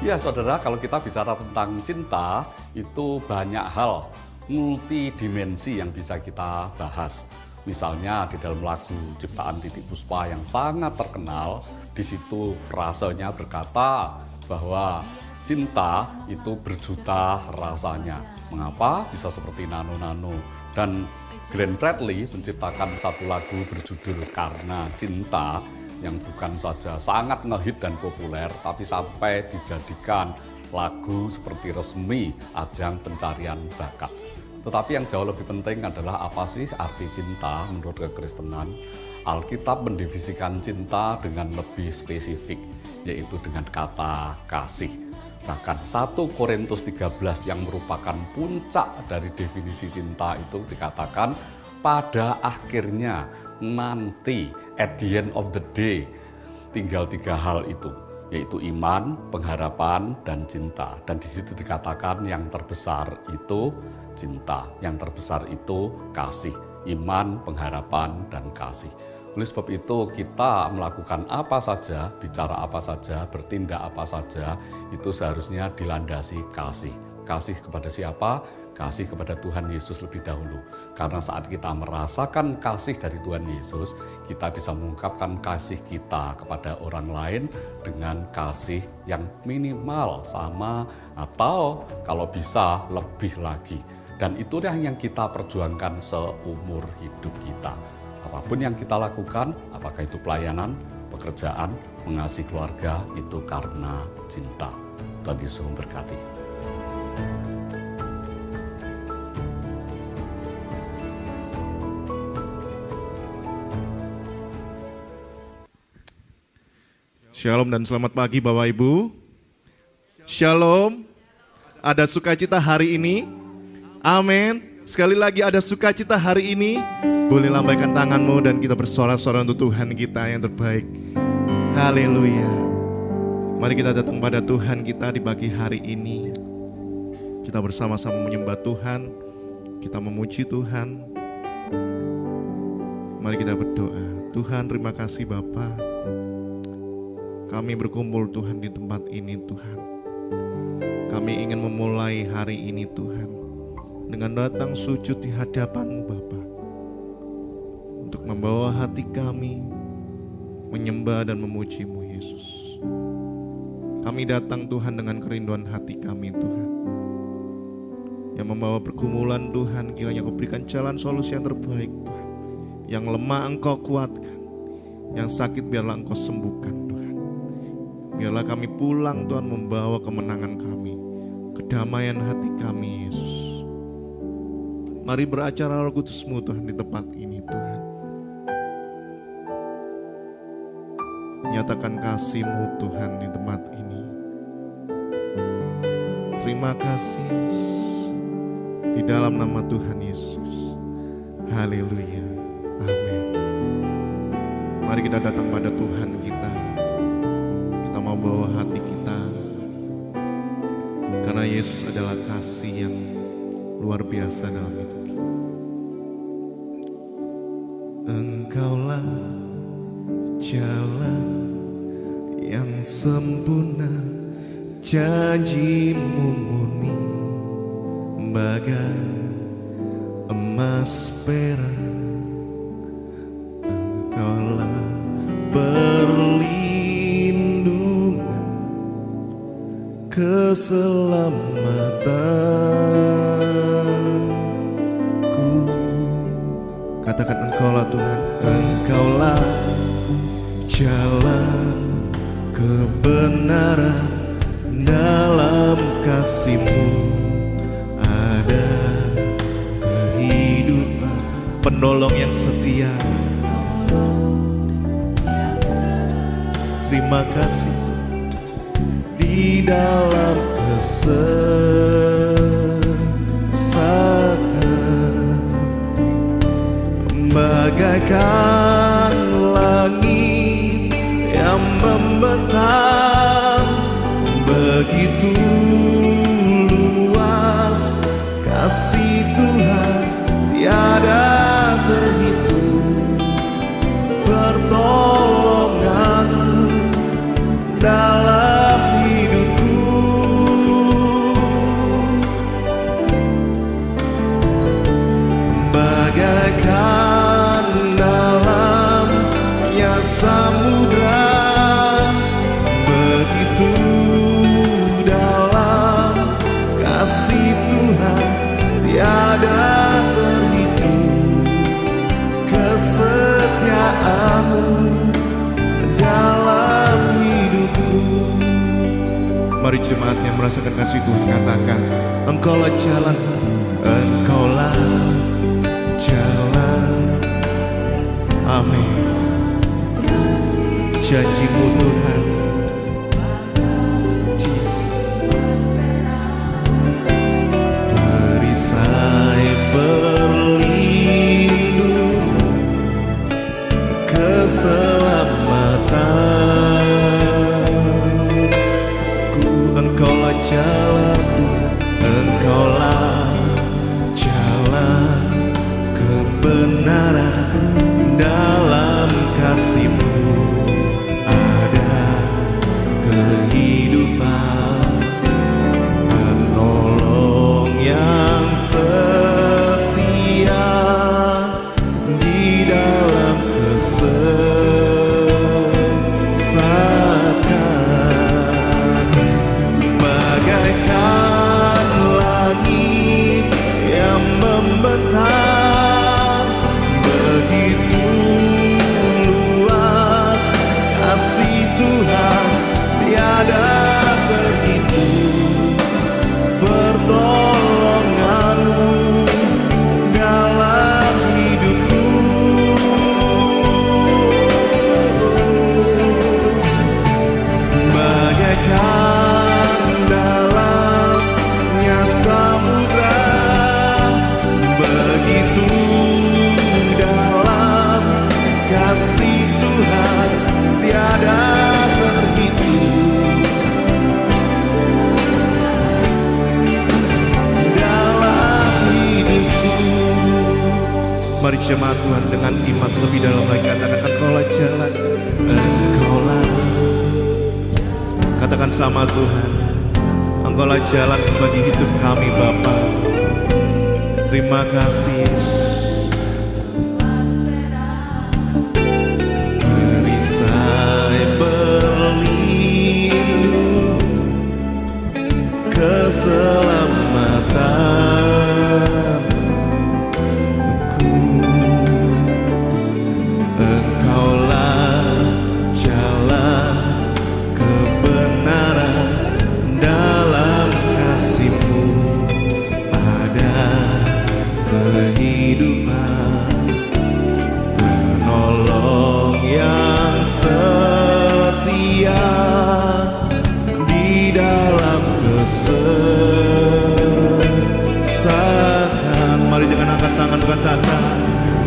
Ya saudara, kalau kita bicara tentang cinta, itu banyak hal multidimensi yang bisa kita bahas. Misalnya di dalam lagu ciptaan Titiek Puspa yang sangat terkenal, di situ frasenya berkata bahwa cinta itu berjuta rasanya. Mengapa bisa seperti nano-nano? Dan Glenn Fredly menciptakan satu lagu berjudul Karena Cinta yang bukan saja sangat ngehit dan populer, tapi sampai dijadikan lagu seperti resmi ajang pencarian bakat. Tetapi yang jauh lebih penting adalah apa sih arti cinta menurut kekristenan? Alkitab mendefinisikan cinta dengan lebih spesifik, yaitu dengan kata kasih. Bahkan 1 Korintus 13 yang merupakan puncak dari definisi cinta itu dikatakan pada akhirnya nanti, at the end of the day, tinggal 3 hal itu, yaitu iman, pengharapan, dan cinta. Dan di situ dikatakan yang terbesar itu cinta, yang terbesar itu kasih, iman, pengharapan, dan kasih. Oleh sebab itu kita melakukan apa saja, bicara apa saja, bertindak apa saja, itu seharusnya dilandasi kasih. Kasih kepada siapa? Kasih kepada Tuhan Yesus lebih dahulu. Karena saat kita merasakan kasih dari Tuhan Yesus, kita bisa mengungkapkan kasih kita kepada orang lain dengan kasih yang minimal sama atau kalau bisa lebih lagi. Dan itulah yang kita perjuangkan seumur hidup kita. Apapun yang kita lakukan, apakah itu pelayanan, pekerjaan, mengasihi keluarga, itu karena cinta. Tuhan Yesus memberkati. Shalom dan selamat pagi Bapak Ibu. Shalom. Ada sukacita hari ini. Amin. Sekali lagi ada sukacita hari ini. Boleh lambaikan tanganmu dan kita bersorak-sorai untuk Tuhan kita yang terbaik. Haleluya. Mari kita datang pada Tuhan kita di pagi hari ini. Kita bersama-sama menyembah Tuhan. Kita memuji Tuhan. Mari kita berdoa. Tuhan, terima kasih Bapa. Kami berkumpul Tuhan di tempat ini Tuhan. Kami ingin memulai hari ini Tuhan dengan datang sujud di hadapan-Mu Bapa, untuk membawa hati kami menyembah dan memuji-Mu Yesus. Kami datang Tuhan dengan kerinduan hati kami Tuhan, yang membawa pergumulan Tuhan, kiranya Kau berikan jalan solusi yang terbaik Tuhan. Yang lemah Engkau kuatkan, yang sakit biarlah Engkau sembuhkan. Biarlah kami pulang Tuhan membawa kemenangan kami, kedamaian hati kami Yesus. Mari beracara Roh Kudus-Mu Tuhan di tempat ini Tuhan. Nyatakan kasih-Mu Tuhan di tempat ini. Terima kasih di dalam nama Tuhan Yesus. Haleluya. Amin. Mari kita datang pada Tuhan kita. Mau bawa hati kita, karena Yesus adalah kasih yang luar biasa dalam hidup kita. Engkaulah jalan yang sempurna, janji-Mu murni bagai emas perak. Engkaulah keselamatanku. Katakan Engkaulah Tuhan. Engkaulah jalan kebenaran, dalam kasih-Mu ada kehidupan. Penolong yang setia. Terima kasih. Di dalam kesesatan, bagaikan langit yang membentang, begitu luas kasih Tuhan tiada terhitung. Pertolongan-Mu dalam hidupku Mari jemaat yang merasakan kasih Tuhan katakan, Engkaulah jalan, Engkaulah jalan. Amin. Janji-Mu Tuhan, perisai perlindungan, keselamatan. Engkaulah jalan Tuhan, Engkaulah jalan kebenaran, dalam kasih-Mu ada kehidupan. Penolong yang setia di dalam kesesatan, bagaikan langit yang membentang, begitu luas kasih Tuhan, tiada terhitung. Pertolongan-Mu dalam hidupku, bagaikan dalamnya samudra, begitu dalam kasih Tuhan, tiada terhitung. Dalam hidupku, mari jemaat Tuhan dengan iman lebih dalam lagi katakan, Engkaulah jalan, Engkaulah. Katakan sama Tuhan, Engkaulah jalan bagi hidup kami Bapa. Terima kasih Yesus. Perisai perlindungan, keselamatanku. Engkaulah jalan kebenaran, dalam kasih-Mu ada kehidupan. Penolong yang setia di dalam kesesatan. Mari dengan angkat tangan katakan,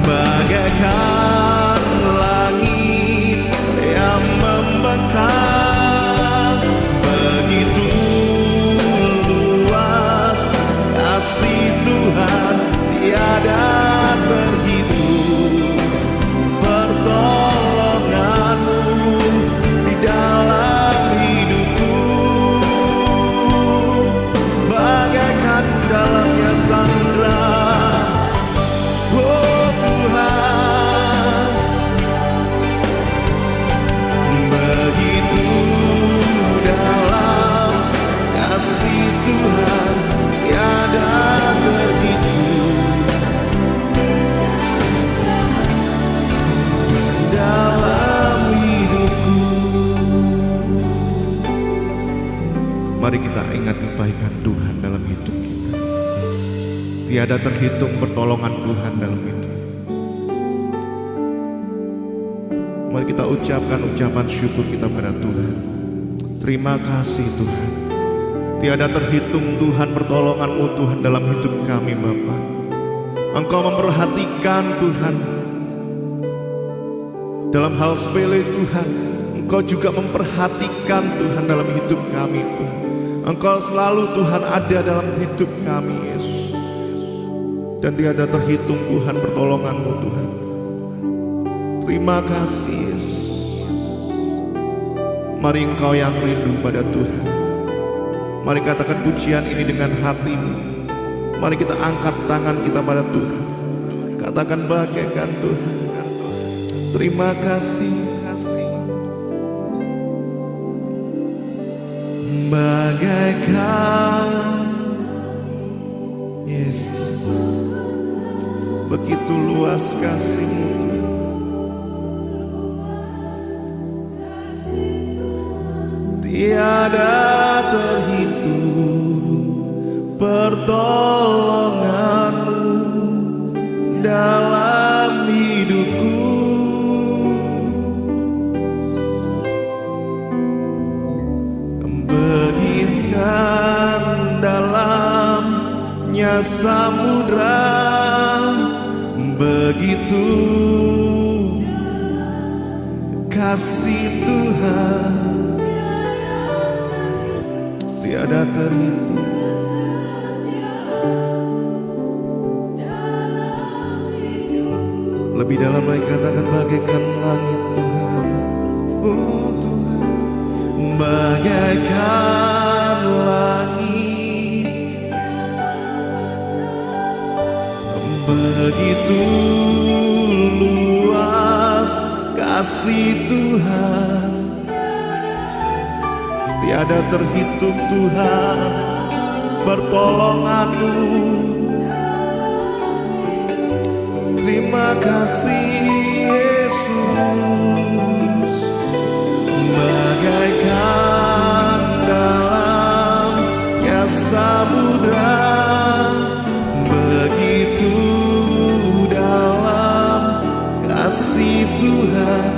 bagaikan langit yang membentang, begitu luas kasih Tuhan, tiada terhitung. Pertolongan-Mu di dalam hidupku, bagaikan dalamnya samudra. Oh Tuhan, begitu dalam kasih Tuhan, tiada terhitung. Dalam hidupku, mari kita ingat kebaikan Tuhan dalam hidup kita. Tiada terhitung pertolongan Tuhan dalam hidup. Mari kita ucapkan ucapan syukur kita pada Tuhan. Terima kasih Tuhan. Tiada terhitung Tuhan pertolongan-Mu Tuhan dalam hidup kami Bapa. Engkau memperhatikan Tuhan. Dalam hal sepele Tuhan, Engkau juga memperhatikan Tuhan dalam hidup kami Tuhan. Engkau selalu Tuhan ada dalam hidup kami Yesus. Dan tiada terhitung Tuhan pertolongan-Mu Tuhan. Terima kasih Yesus. Mari engkau yang rindu pada Tuhan, mari katakan pujian ini dengan hatimu. Mari kita angkat tangan kita pada Tuhan, katakan bagaikan Tuhan. Terima kasih, bagaikan Yesus, begitu luas kasih-Mu. Tiada terhitung. samudra, begitu kasih Tuhan tiada terhitung. Lebih dalam lagi katakan bagaikan langit Tuhan. Oh Tuhan, bagaikan langit, begitu luas kasih Tuhan, tiada terhitung Tuhan pertolongan-Mu. Terima kasih Yesus, bagaikan dalamnya samudra, begitu dalam kasih Tuhan,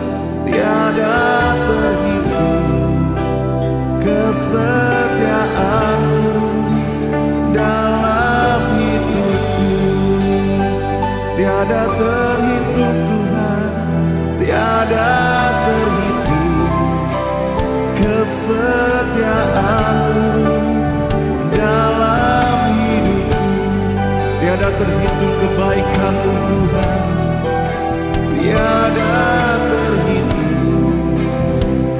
tiada terhitung kesetiaan-Mu dalam hidupku. Tiada terhitung Tuhan, tiada terhitung kesetiaan-Mu dalam hidupku. Tiada terhitung kebaikan-Mu Tuhan, tiada terhitung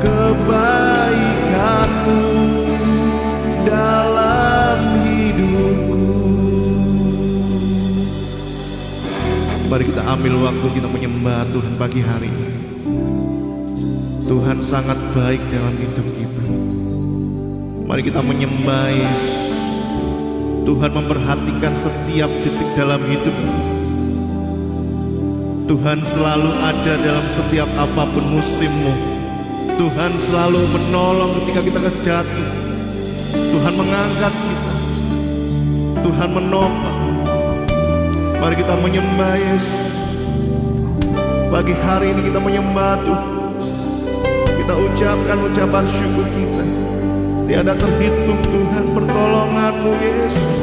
kebaikan-Mu dalam hidupku. Mari kita ambil waktu kita menyembah Tuhan pagi hari ini. Tuhan sangat baik dalam hidup kita. Mari kita menyembah Yesus. Tuhan memperhatikan setiap detik dalam hidup. Tuhan selalu ada dalam setiap apapun musimmu. Tuhan selalu menolong ketika kita jatuh. Tuhan mengangkat kita. Tuhan menopang. Mari kita menyembah Yesus. Pagi hari ini kita menyembah Tuhan. Kita ucapkan ucapan syukur kita. Tiada terhitung Tuhan pertolongan-Mu Yesus.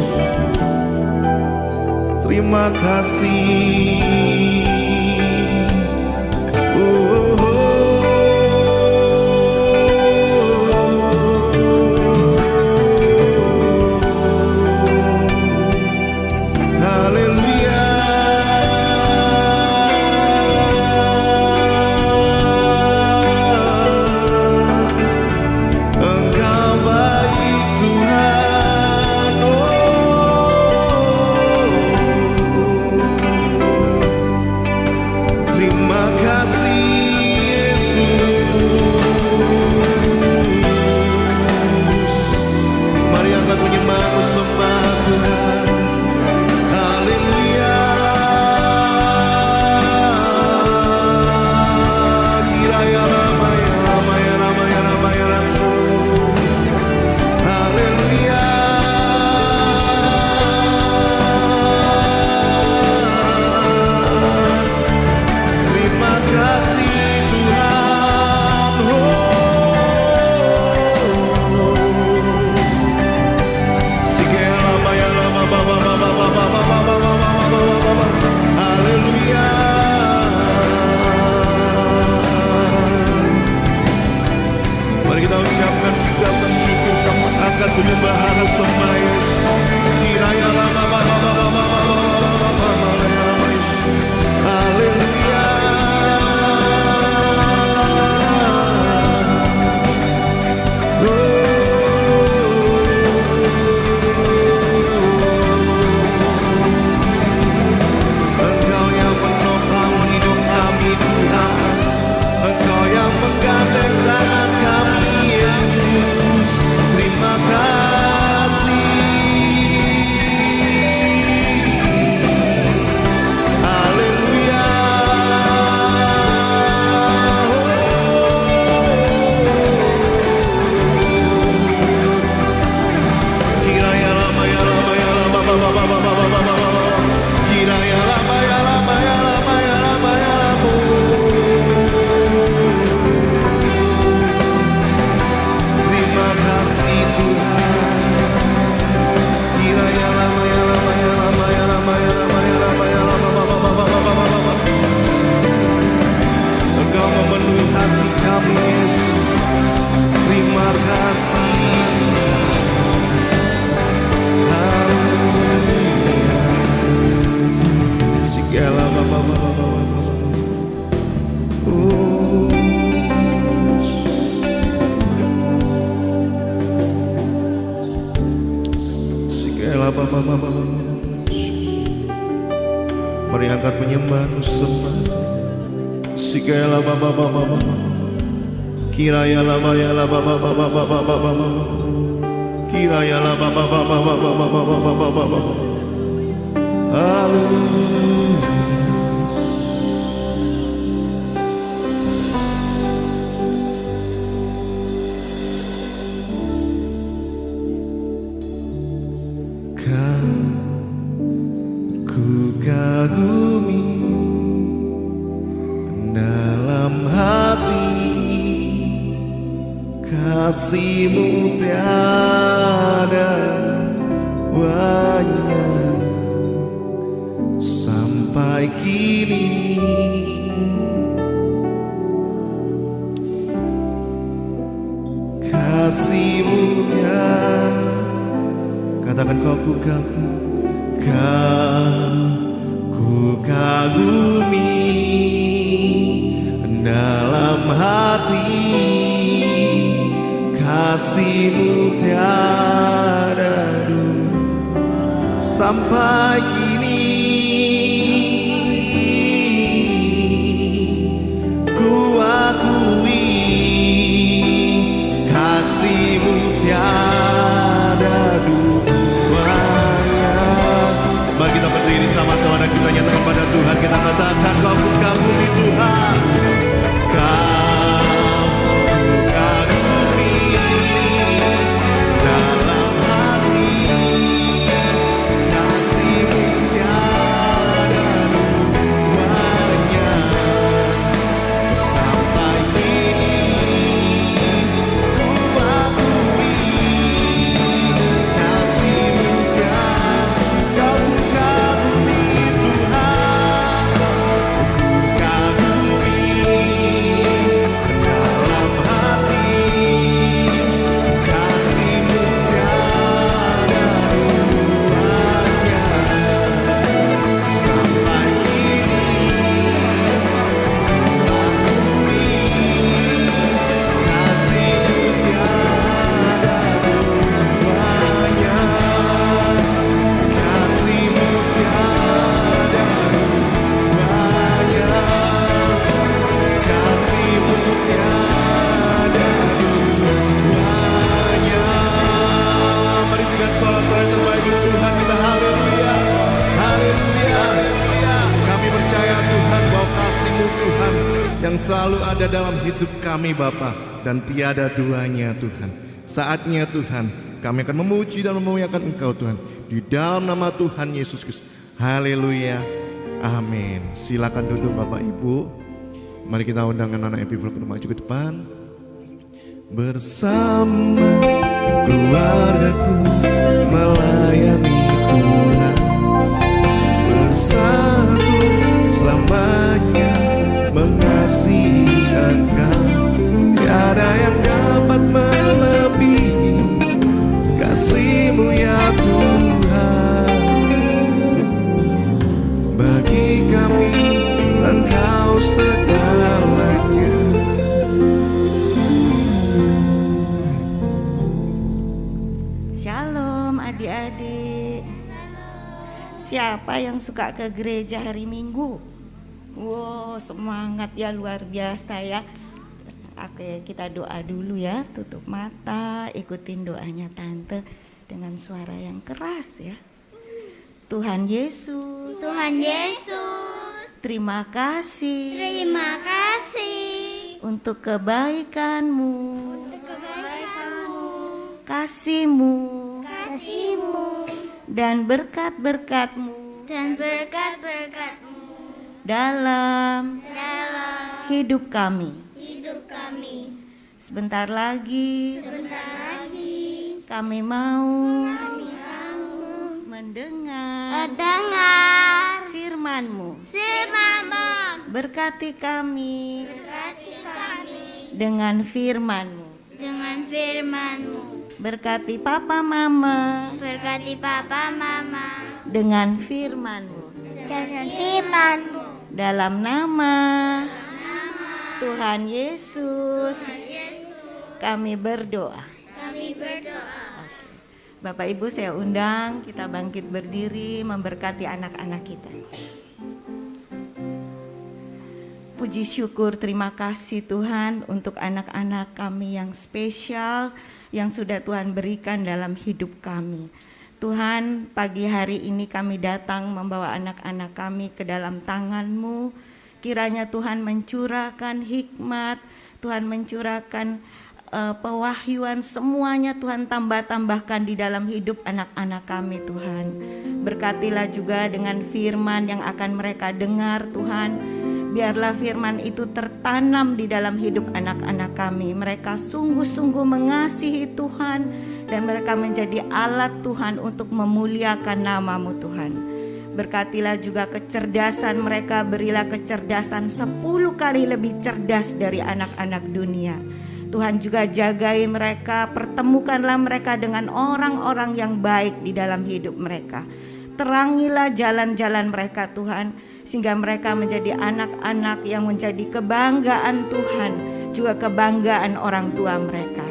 Terima kasih. Terima kasih Mari angkat penyembahan semata. Sikela baba baba baba. Kiraya lama ya lama baba baba baba baba. Kiraya lama baba baba baba baba baba. Haleluya. Ku kagumi dalam hati, kasih-Mu tiada banyak sampai kini. Kasih-Mu tiada, katakan kau ku kagumi. Ku kagumi dalam hati, kasih-Mu tiada duh sampai kini. Ku akui kasih-Mu tiada duh. Mari kita berdiri sama-sama dan kita nyatakan pada Tuhan. Kita katakan kau ku kagumi Tuhan. Kau ku kagumi dalam hati, kasih-Mu tiada duanya sampai kini. Ku akui kasih-Mu tiada. Kau ku kagumi Tuhan, ku kagumi dalam hati, kasih-Mu tiada duanya sampai kini. Ku akui kasih-Mu tiada duanya. Kasih-Mu tiada duanya, kasih-Mu tiada duanya. Mari dengan suara-suara yang terbaik untuk Tuhan kita haleluya, haleluya, haleluya. Kami percaya Tuhan bahwa kasih-Mu Tuhan yang selalu ada dalam hidup kami Bapa, dan tiada duanya Tuhan. Saatnya Tuhan kami akan memuji dan memuliakan Engkau Tuhan di dalam nama Tuhan Yesus Kristus. Haleluya. Amin. Silakan duduk Bapak Ibu. Mari kita undang anak-anak Epiful ke maju ke depan. Bersama keluargaku melayani Tuhan, bersatu selamanya mengasihi Engkau. Tiada yang dapat melebihi kasih-Mu ya Tuhan. Bagi kami Engkau segalanya. Shalom adik-adik. Siapa yang suka ke gereja hari Minggu? Wow, semangat ya, luar biasa ya. Oke, kita doa dulu ya. Tutup mata, ikutin doanya Tante dengan suara yang keras ya. Tuhan Yesus, Tuhan Yesus, terima kasih terima kasih untuk kebaikan-Mu, untuk kebaikan-Mu, kasih-Mu, kasih-Mu, dan berkat-berkat-Mu dan berkat-berkat-Mu dalam dalam hidup kami. hidup kami. Sebentar lagi Sebentar lagi kami mau kami mau mendengar mendengar firman-Mu. firman-Mu. Berkati kami Berkati kami dengan firman-Mu. dengan firman-Mu. Berkati papa mama Berkati papa mama dengan firman-Mu. dengan firman-Mu. Dalam nama Tuhan Yesus kami berdoa. Kami berdoa. Bapak Ibu saya undang kita bangkit berdiri memberkati anak-anak kita. Puji syukur, terima kasih Tuhan untuk anak-anak kami yang spesial yang sudah Tuhan berikan dalam hidup kami. Tuhan, pagi hari ini kami datang membawa anak-anak kami ke dalam tangan-Mu. Kiranya Tuhan mencurahkan hikmat, Tuhan mencurahkan pewahyuan, semuanya Tuhan tambah-tambahkan di dalam hidup anak-anak kami Tuhan. Berkatilah juga dengan firman yang akan mereka dengar Tuhan. Biarlah firman itu tertanam di dalam hidup anak-anak kami. Mereka sungguh-sungguh mengasihi Tuhan dan mereka menjadi alat Tuhan untuk memuliakan nama-Mu Tuhan. Berkatilah juga kecerdasan mereka, berilah kecerdasan 10 kali lebih cerdas dari anak-anak dunia. Tuhan juga jagai mereka, pertemukanlah mereka dengan orang-orang yang baik di dalam hidup mereka. Terangilah jalan-jalan mereka Tuhan, sehingga mereka menjadi anak-anak yang menjadi kebanggaan Tuhan, juga kebanggaan orang tua mereka.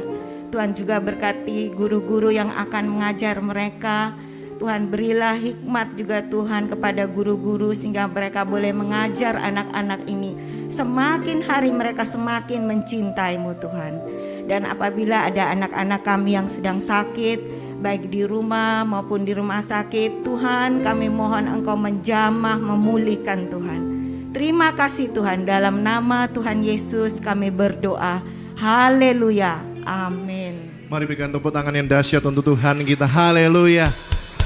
Tuhan juga berkati guru-guru yang akan mengajar mereka. Tuhan berilah hikmat juga Tuhan kepada guru-guru sehingga mereka boleh mengajar anak-anak ini. Semakin hari mereka semakin mencintai-Mu Tuhan. Dan apabila ada anak-anak kami yang sedang sakit, baik di rumah maupun di rumah sakit, Tuhan kami mohon Engkau menjamah, memulihkan Tuhan. Terima kasih Tuhan, dalam nama Tuhan Yesus kami berdoa. Haleluya, amin. Mari berikan tepuk tangan yang dahsyat untuk Tuhan kita. Haleluya.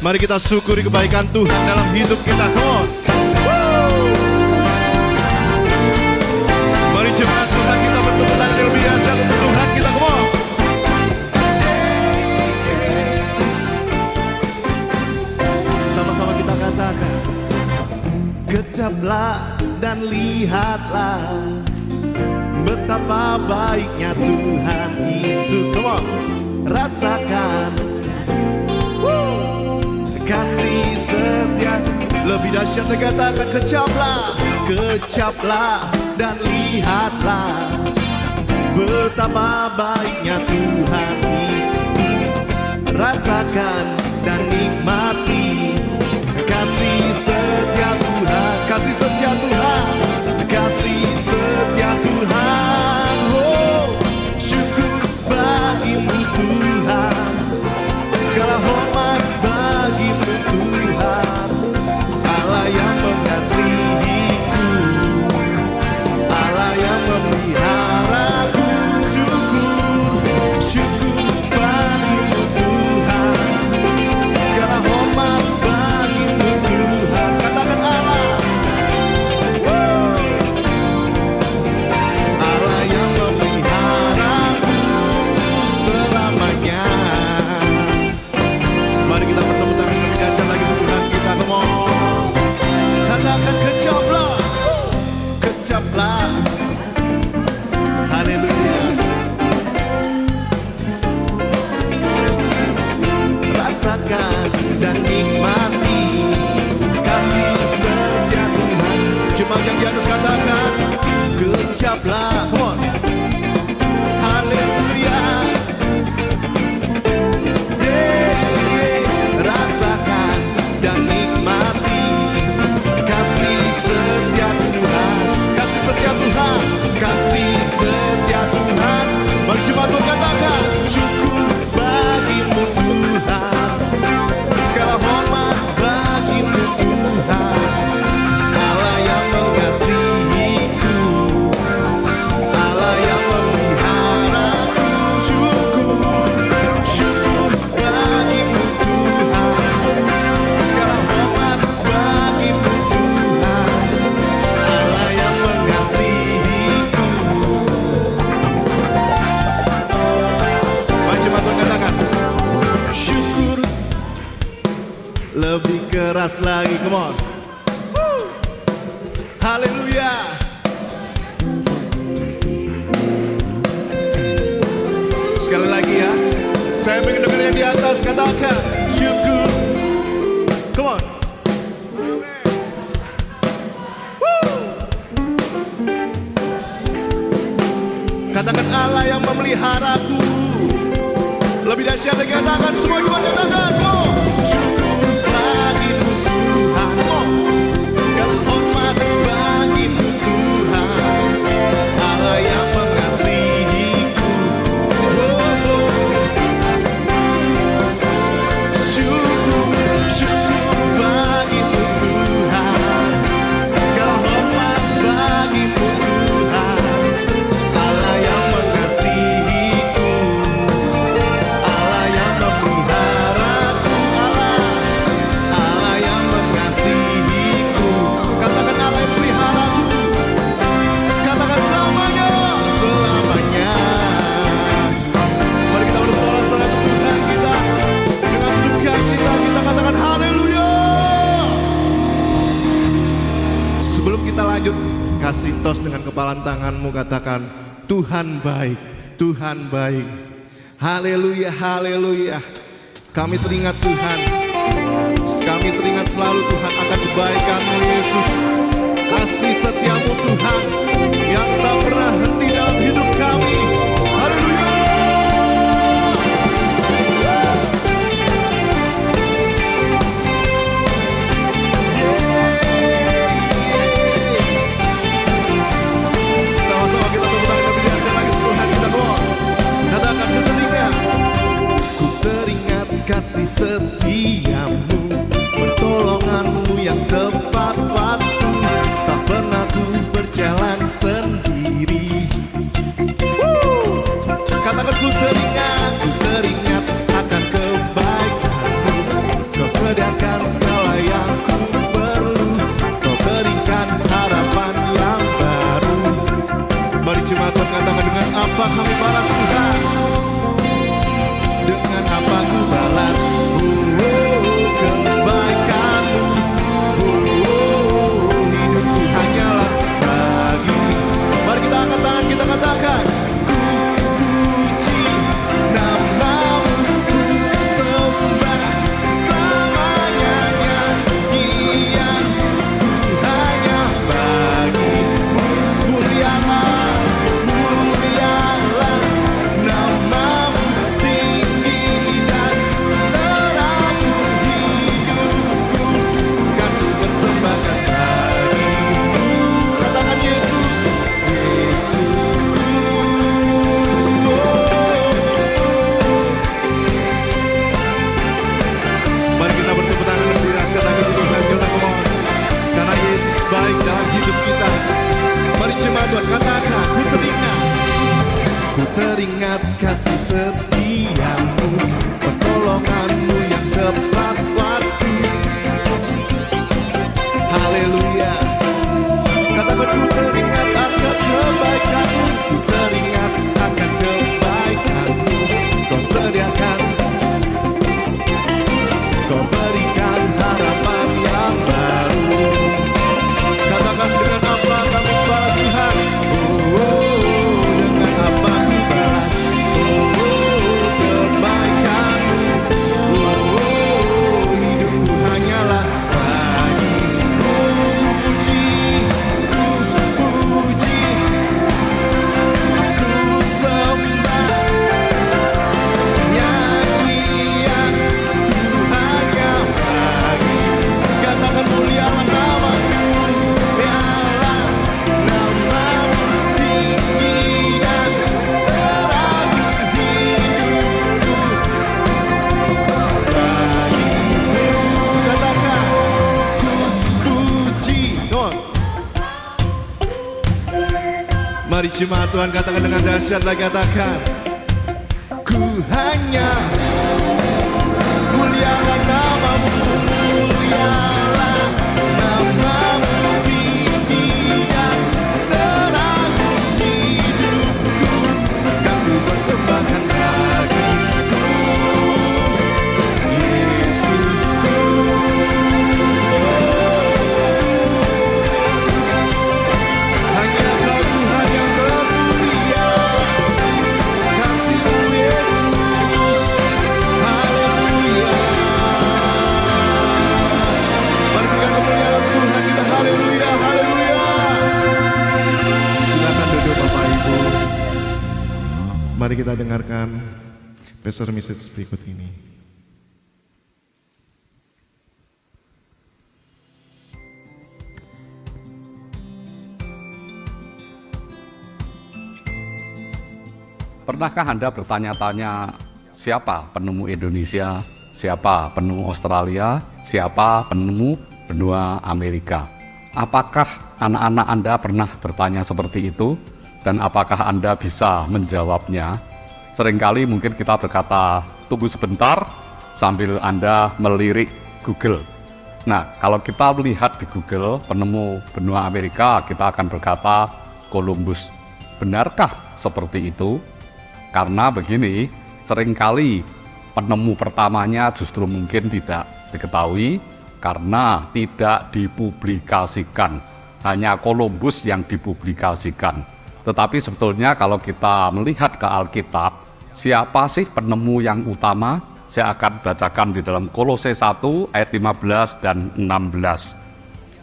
Mari kita syukuri kebaikan Tuhan dalam hidup kita. Come on. Woo. Mari jemaat Tuhan kita bertepuk tangan yang lebih dahsyat untuk Tuhan kita. Come on. Sama-sama kita katakan, kejaplah dan lihatlah betapa baiknya Tuhan itu. Come on. Rasakan kasih setia. Lebih dahsyat katakan, kejaplah, kejaplah dan lihatlah betapa baiknya Tuhan itu. Rasakan dan nikmati kasih setia Tuhan, kasih setia Tuhan, kasih setia Tuhan. Oh, syukur bagimu Tuhan, segala hormat bagimu Tuhan, Allah yang mengasihiku, Allah yang memeliharaku. Syukur, syukur bagimu Tuhan, segala hormat bagimu Tuhan. Katakan Allah, Allah yang memeliharaku selamanya. Mari kita bertemu tangan lebih dahsyat lagi untuk Tuhan kita. Come on. Katakan kejaplah, kejaplah. Haleluya. Rasakan dan nikmati kasih setia Tuhan. Jemaat yang di atas katakan, kejaplah. Come on. Haleluya. Rasakan dan nikmati kasih setia Tuhan, kasih setia Tuhan, kasih setia Tuhan. Mari jemaat katakan, syukur bagimu Tuhan, segala hormat bagimu Tuhan, Allah yang mengasihiku, Allah yang memeliharaku. Syukur, syukur bagimu Tuhan, segala hormat bagimu Tuhan, Allah yang mengasihiku. Mari jemaat katakan, syukur lebih keras lagi. Come on. Woo. Haleluya. Sekali lagi ya, saya pengen dengar yang di atas katakan, syukur. Come on. Woo. Katakan Allah yang memeliharaku. Lebih dahsyat lagi katakan, semua jemaat katakan, oh, syukur bagimu Tuhan, oh, segala hormat bagimu Tuhan, kempalan tanganmu, katakan, Tuhan baik, Tuhan baik. Haleluya, haleluya. Kami teringat Tuhan, kami teringat selalu Tuhan akan kebaikan-Mu Yesus. Kasih setiamu Tuhan yang tak pernah henti dalam hidup kami. Haleluya. Sama-sama kita tepuk tangan dan berikan lagi Tuhan kita, katakan, ku teringat kasih setiamu, pertolonganmu yang tepat waktu, tak pernah ku berjalan sendiri. Katakan, ku teringat akan kebaikanmu, kau sediakan segala yang ku perlu, kau berikan harapan yang baru. Mari jemaat Tuhan katakan, dengan apa kami balas Tuhan? Dengan apa ku balas kebaikan-Mu? Hidupku hanyalah bagi. Mari kita angkat tangan, kita katakan, ku puji nama-Mu, ku sembah selamanya nyanyian ku hanya bagi-Mu. Mulialah, mulialah nama-Mu, tinggi dan teratur hidupku, kan ku persembahkan bagi-Mu. Katakan, Yesus, Yesusku. Mari kita bertepuk tangan dan berikan lagi Tuhan kita, karena Yesus baik dalam hidup kita. Mari jemaat Tuhan katakan, ku teringat kasih setiamu, pertolonganmu yang tepat waktu. Haleluya. Katakan, ku teringat akan kebaikanmu, ku teringat akan kebaikanmu, kau sediakan, kau berikan harapan yang baru. Katakan, dengan apa kami balas Tuhan? Dengan apa ku balas kebaikan-Mu? Hidupku hanyalah bagi-Mu. Ku puji, ku sembah nyanyian ku hanya bagi. Katakan, mulialah nama-Mu, mulialah nama-Mu, tinggi dan teratur hidupku bagi-Mu. Katakan, ku puji. Come on. Mari jemaat Tuhan katakan dengan dahsyat lagi, katakan, ku hanya mulialah nama-Mu, mulialah nama-Mu, tinggi dan teratur hidupku, kan ku persembahkan bagi-Mu. Yesusku. Hanya Kau Tuhan yang termulia, kasih-Mu Yesus. Haleluya. Mari berikan kemuliaan Tuhan kita. Haleluya, haleluya. Silakan duduk Bapak Ibu. Mari kita dengarkan pastor message berikut ini. Pernahkah Anda bertanya-tanya siapa penemu Indonesia, siapa penemu Australia, siapa penemu benua Amerika? Apakah anak-anak Anda pernah bertanya seperti itu? Dan apakah Anda bisa menjawabnya? Seringkali mungkin kita berkata, tunggu sebentar sambil Anda melirik Google. Nah, kalau kita melihat di Google penemu benua Amerika, kita akan berkata Columbus. Benarkah seperti itu? Karena begini, seringkali penemu pertamanya justru mungkin tidak diketahui karena tidak dipublikasikan. hanya Columbus yang dipublikasikan. Tetapi sebetulnya kalau kita melihat ke Alkitab, siapa sih penemu yang utama? Saya akan bacakan di dalam Kolose 1 ayat 15 dan 16.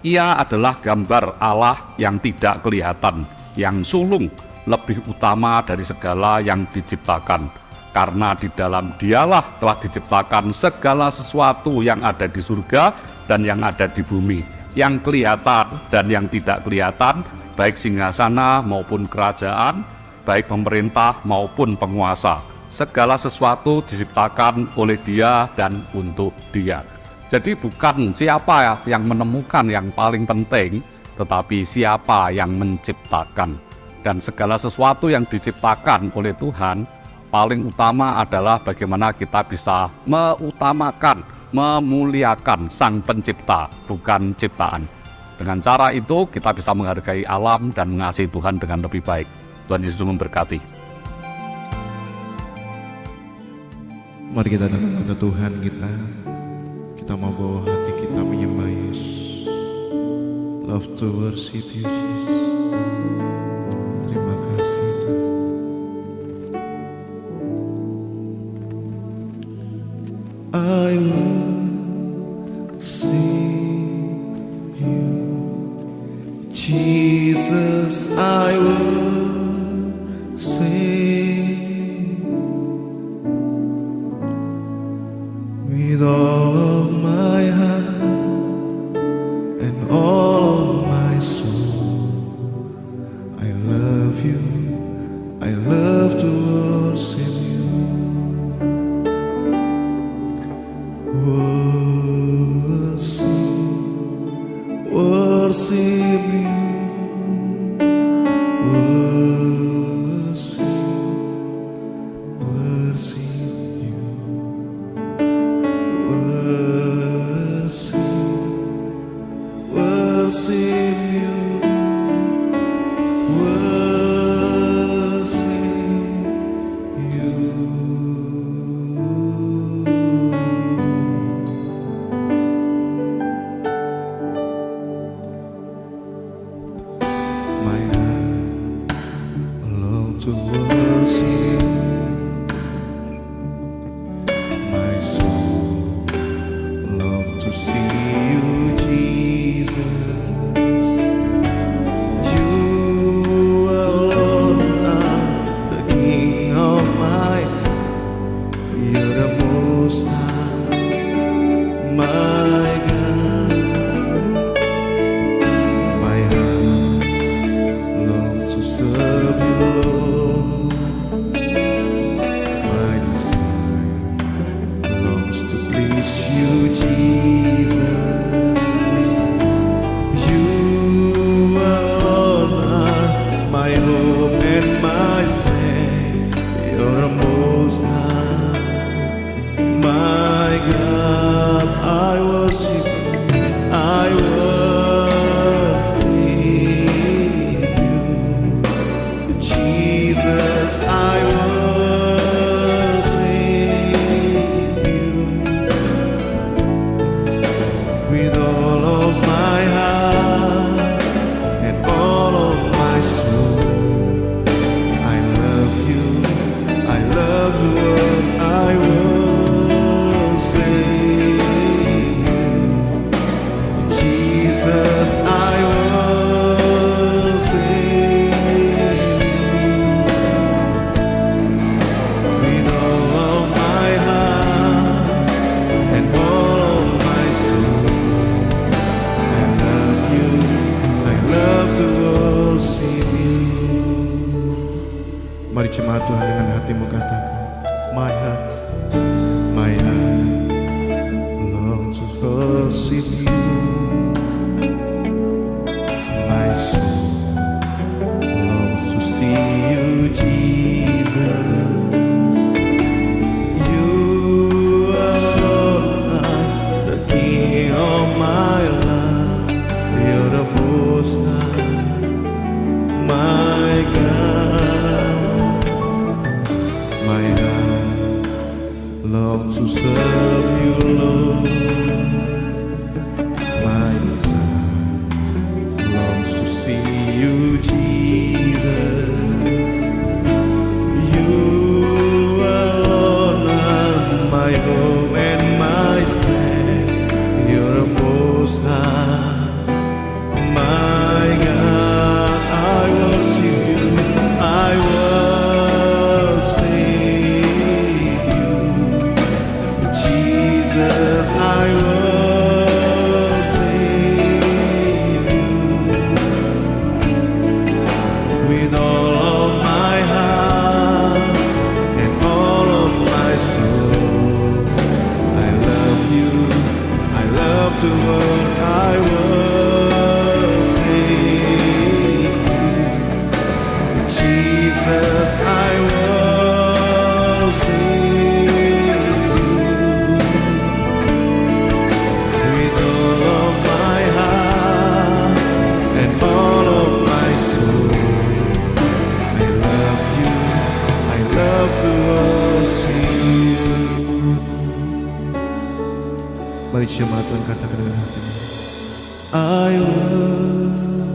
Ia adalah gambar Allah yang tidak kelihatan, yang sulung, lebih utama dari segala yang diciptakan. Karena di dalam Dialah telah diciptakan segala sesuatu yang ada di surga dan yang ada di bumi, yang kelihatan dan yang tidak kelihatan, baik singgasana maupun kerajaan, baik pemerintah maupun penguasa. Segala sesuatu diciptakan oleh Dia dan untuk Dia. Jadi bukan siapa yang menemukan yang paling penting, tetapi siapa yang menciptakan. Dan segala sesuatu yang diciptakan oleh Tuhan, paling utama adalah bagaimana kita bisa mengutamakan, memuliakan Sang Pencipta, bukan ciptaan. Dengan cara itu kita bisa menghargai alam dan mengasihi Tuhan dengan lebih baik. Tuhan Yesus memberkati. Mari kita datang kepada Tuhan kita mau bawa hati kita menyembah Yesus. Love to worship you, Jesus. Terima kasih Tuhan. I worship you, Jesus. I worship with all of my heart and all of my soul. I love you, I love to worship you. Worship you, worship you. Worship you, worship you. My heart longs to worship you. My soul longs to see you, Jesus. You alone are the King of my. You're the Most High, my God. My heart longs to serve you, Lord. My desire longs to please you, Jesus. You alone are my hope and my strength. You're the Most High, my God. I worship you, I worship you, Jesus. I worship you with all of my heart and all of my soul. I love you, I love the world. I worship you, Jesus. I worship you with all of my heart and all of my soul. I love you, I love to worship you. Mari jemaat Tuhan dengan hatimu katakan, my heart longs to worship you. My soul longs to see you, Jesus. You alone are the King of my life. You're the Most High, my God. My heart longs to serve you, Lord. My desire longs Mari jemaat Tuhan katakan dengan hatimu. I worship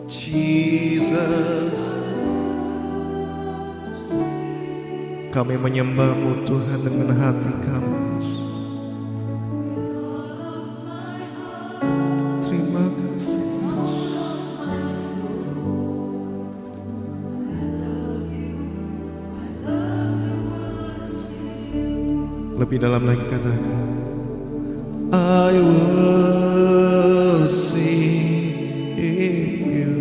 Jesus. Kami menyembah-Mu Tuhan dengan hati kami. Terima kasih. Lebih dalam lagi katakan, I worship you,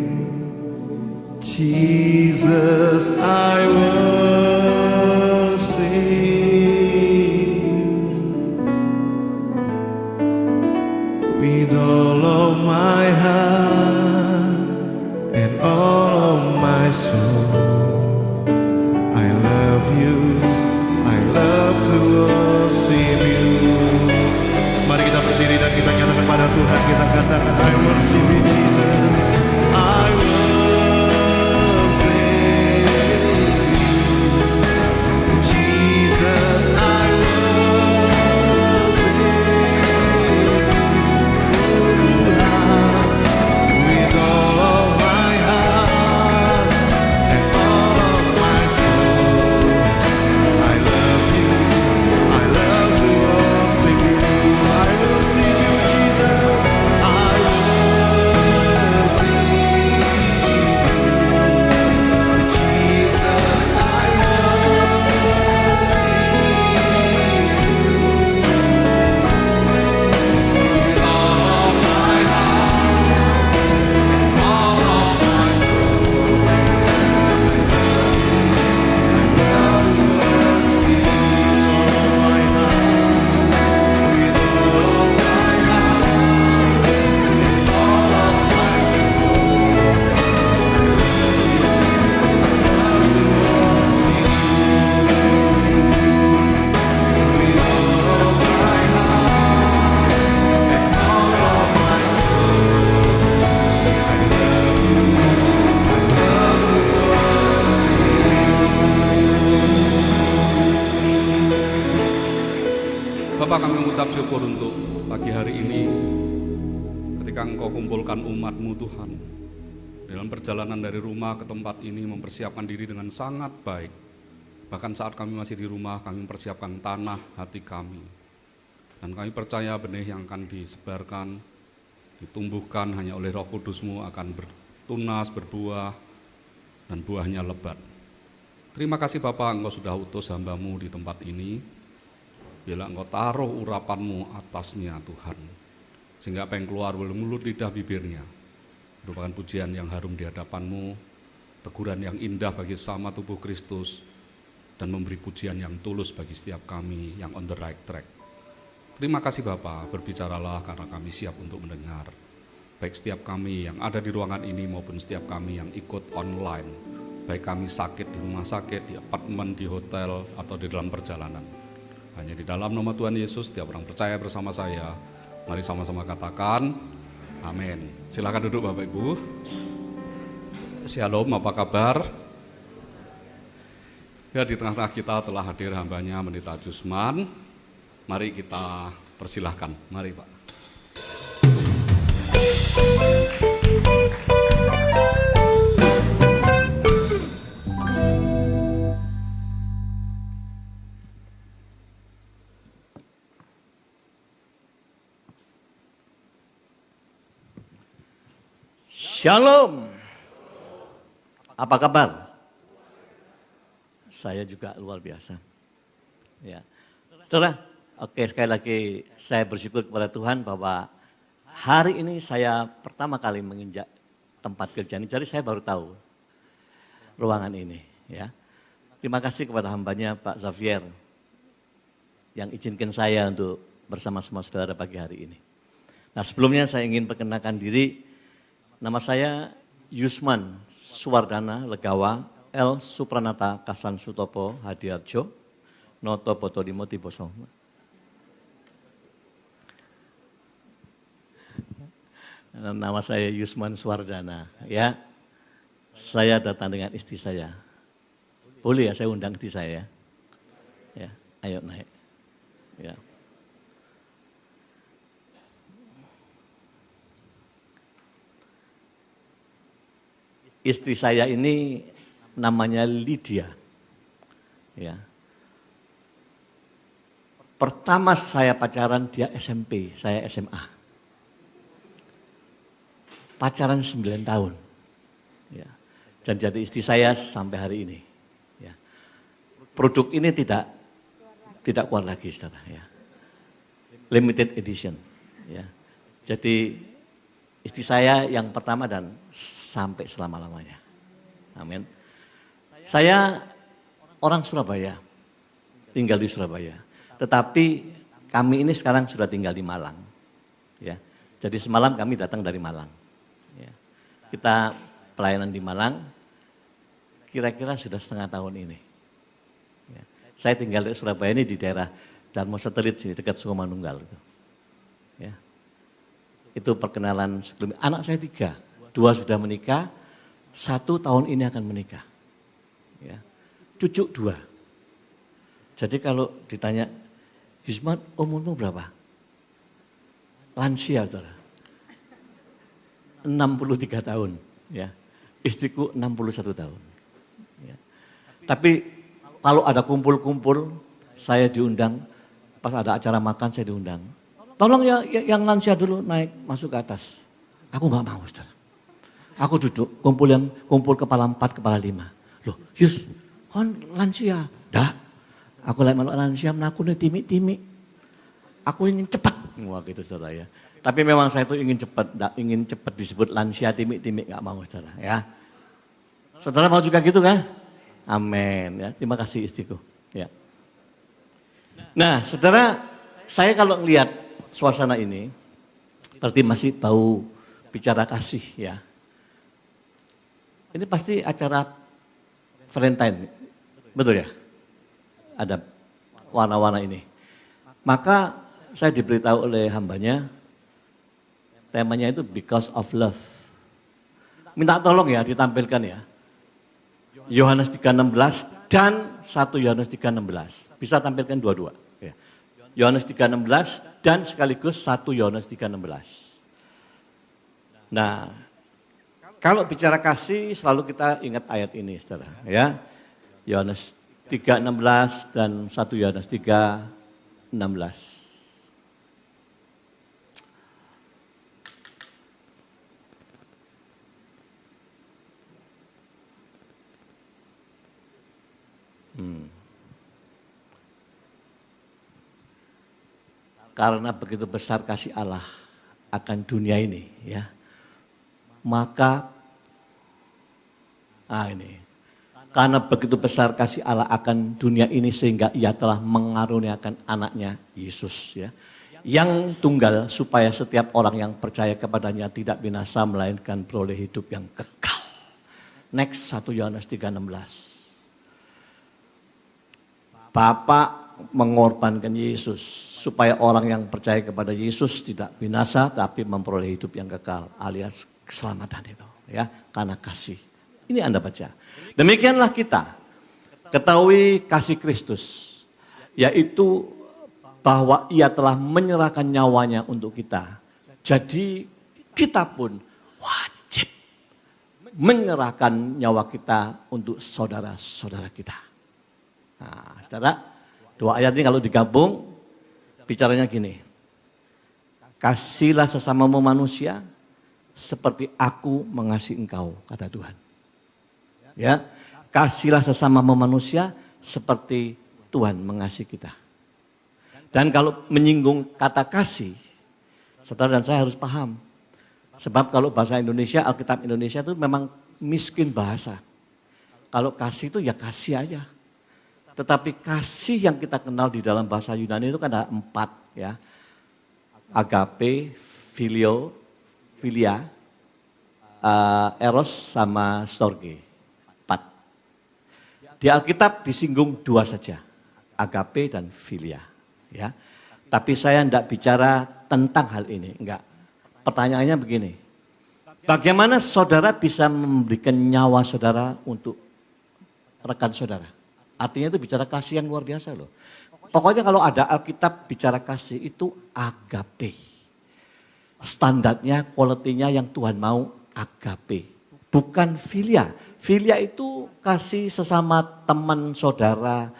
Jesus, I worship you with all of my heart and all of my soul. I love you, I love to worship you. Mari kita berdiri dan kita nyatakan pada Tuhan, kita katakan I worship you Jesus, I worship you Jesus, I worship you Tuhan with all of my heart and all of my soul. I love you, I love to worship you, I worship you Jesus, I worship you Jesus, I worship you with all of my heart, all of my soul. Bapak, kami mengucap syukur untuk pagi hari ini ketika Engkau kumpulkan umat-Mu Tuhan dalam perjalanan dari rumah ke tempat ini, mempersiapkan diri dengan sangat baik. Bahkan saat kami masih di rumah, kami mempersiapkan tanah hati kami. Dan kami percaya benih yang akan disebarkan, ditumbuhkan hanya oleh Roh Kudus-Mu akan bertunas, berbuah, dan buahnya lebat. Terima kasih Bapak, Engkau sudah utus hamba-Mu di tempat ini. Bila Engkau taruh urapan-Mu atasnya Tuhan, sehingga apa yang keluar dari mulut lidah bibirnya merupakan pujian yang harum di hadapan-Mu, teguran yang indah bagi sama tubuh Kristus, dan memberi pujian yang tulus bagi setiap kami yang on the right track. Terima kasih Bapa, berbicaralah karena kami siap untuk mendengar. Baik setiap kami yang ada di ruangan ini maupun setiap kami yang ikut online, baik kami sakit di rumah sakit, di apartemen, di hotel, atau di dalam perjalanan. Hanya di dalam nama Tuhan Yesus, setiap orang percaya bersama saya. Mari sama-sama katakan, amin. Silakan duduk Bapak Ibu. Shalom, apa kabar? Ya, di tengah-tengah kita telah hadir hambanya Pendeta Jusman. Mari kita persilahkan, mari Pak. Shalom. Apa kabar? Saya juga luar biasa. Ya. Saudara, oke, sekali lagi saya bersyukur kepada Tuhan bahwa hari ini saya pertama kali menginjak tempat kerja ini. Jadi saya baru tahu ruangan ini, ya. Terima kasih kepada hambanya Pak Xavier yang izinkan saya untuk bersama-sama saudara pagi hari ini. Nah, sebelumnya saya ingin perkenalkan diri. Nama saya Yusman Suwardana Legawa L. Supranata Kasan Sutopo Hadiarjo Noto Botolimo Tiboso. Nama saya Yusman Suwardana, ya. Saya datang dengan istri saya. Boleh ya saya undang istri saya? Ya. Ayo naik. Ya. Istri saya ini namanya Lydia. Ya. Pertama saya pacaran dia SMP, saya SMA. Pacaran 9 tahun. Ya. Dan jadi istri saya sampai hari ini. Ya. Produk ini tidak keluar lagi, saudara. Ya. Limited edition. Ya. Jadi istri saya yang pertama dan sampai selama-lamanya. Amin. Saya orang Surabaya, tinggal di Surabaya. Tetapi kami ini sekarang sudah tinggal di Malang. Ya. Jadi semalam kami datang dari Malang. Ya. Kita pelayanan di Malang, kira-kira sudah setengah tahun ini. Ya. Saya tinggal di Surabaya ini di daerah Darmo Satelit sini, dekat Sukomanunggal. Ya. Itu perkenalan sebelumnya. Anak saya 3, 2 sudah menikah, 1 tahun ini akan menikah. Ya. Cucu 2. Jadi kalau ditanya, Yusman umurmu berapa? Lansia, saudara. 63 tahun. Ya. Istriku 61 tahun. Ya. Tapi kalau ada kumpul-kumpul, saya diundang. Pas ada acara makan, saya diundang. Tolong ya yang lansia dulu naik masuk ke atas. Aku nggak mau, saudara. Aku duduk, kumpul kepala 4, kepala 5. Loh, Yus, kan lansia? Dah. Aku lagi malu lansia, aku nih timi-timi. Aku ingin cepat. Wah gitu, saudara ya. Tapi memang saya tuh ingin cepat disebut lansia timi-timi, nggak mau, saudara ya. Saudara mau juga gitu kan? Amin ya. Terima kasih istriku. Ya. Nah, saudara, saya kalau ngelihat suasana ini, berarti masih bau bicara kasih ya. Ini pasti acara Valentine, betul ya? Ada warna-warna ini. Maka saya diberitahu oleh hambanya, temanya itu because of love. Minta tolong ya ditampilkan ya. Yohanes 3:16 dan 1 Yohanes 3:16. Bisa tampilkan dua-dua. Ya. Yohanes 3:16 dan sekaligus 1 Yohanes 3:16. Nah, kalau bicara kasih selalu kita ingat ayat ini, saudara. Ya, Yohanes 3:16 dan 1 Yohanes 3:16. Karena begitu besar kasih Allah akan dunia ini, ya. Maka, karena begitu besar kasih Allah akan dunia ini sehingga ia telah mengaruniakan anaknya Yesus, ya, yang tunggal supaya setiap orang yang percaya kepadanya tidak binasa melainkan beroleh hidup yang kekal. Next 1 Yohanes 3:16. Bapa mengorbankan Yesus supaya orang yang percaya kepada Yesus tidak binasa tapi memperoleh hidup yang kekal, alias keselamatan itu, ya, karena kasih. Ini Anda baca. Demikianlah kita ketahui kasih Kristus, yaitu bahwa ia telah menyerahkan nyawanya untuk kita. Jadi kita pun wajib menyerahkan nyawa kita untuk saudara-saudara kita. Nah, saudara, 2 ayat ini kalau digabung, bicaranya gini. Kasihlah sesamamu manusia seperti aku mengasihi engkau, kata Tuhan. Ya, kasihlah sesamamu manusia seperti Tuhan mengasihi kita. Dan kalau menyinggung kata kasih, saudara dan saya harus paham. Sebab kalau bahasa Indonesia, Alkitab Indonesia itu memang miskin bahasa. Kalau kasih itu ya kasih aja. Tetapi kasih yang kita kenal di dalam bahasa Yunani itu kan ada 4 ya. Agape, filio, filia, eros sama storge. 4. Di Alkitab disinggung 2 saja. Agape dan filia. Ya. Tapi saya tidak bicara tentang hal ini. Enggak. Pertanyaannya begini. Bagaimana saudara bisa memberikan nyawa saudara untuk rekan saudara? Artinya itu bicara kasih yang luar biasa loh. Pokoknya kalau ada Alkitab bicara kasih itu agape. Standarnya, kualitinya yang Tuhan mau agape. Bukan filia. Filia itu kasih sesama teman, saudara,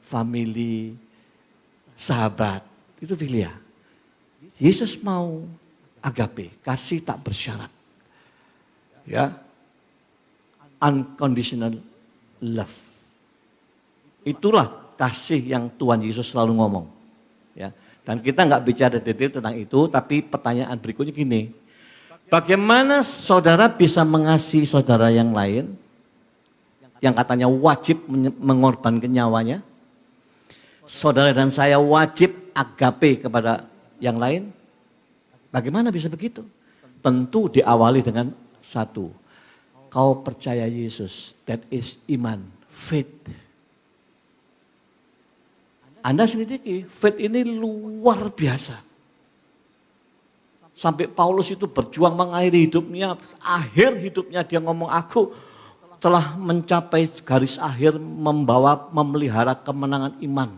family, sahabat. Itu filia. Yesus mau agape, kasih tak bersyarat. Ya. Unconditional love. Itulah kasih yang Tuhan Yesus selalu ngomong. Ya. Dan kita nggak bicara detail tentang itu, tapi pertanyaan berikutnya gini. Bagaimana saudara bisa mengasihi saudara yang lain, yang katanya wajib mengorbankan nyawanya? Saudara dan saya wajib agape kepada yang lain. Bagaimana bisa begitu? Tentu diawali dengan satu. Kau percaya Yesus, that is iman, faith. Anda selidiki, faith ini luar biasa. Sampai Paulus itu berjuang mengakhiri hidupnya, akhir hidupnya dia ngomong, aku telah mencapai garis akhir memelihara kemenangan iman.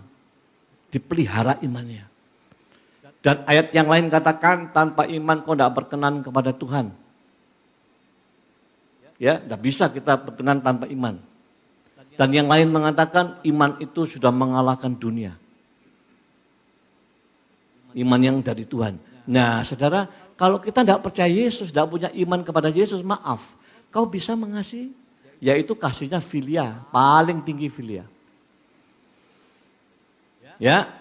Dipelihara imannya. Dan ayat yang lain katakan, tanpa iman kau tidak berkenan kepada Tuhan. Ya, tidak bisa kita berkenan tanpa iman. Dan yang lain mengatakan iman itu sudah mengalahkan dunia. Iman yang dari Tuhan. Nah saudara, kalau kita tidak percaya Yesus, tidak punya iman kepada Yesus, maaf. Kau bisa mengasihi, yaitu kasihnya filia, paling tinggi filia. Ya,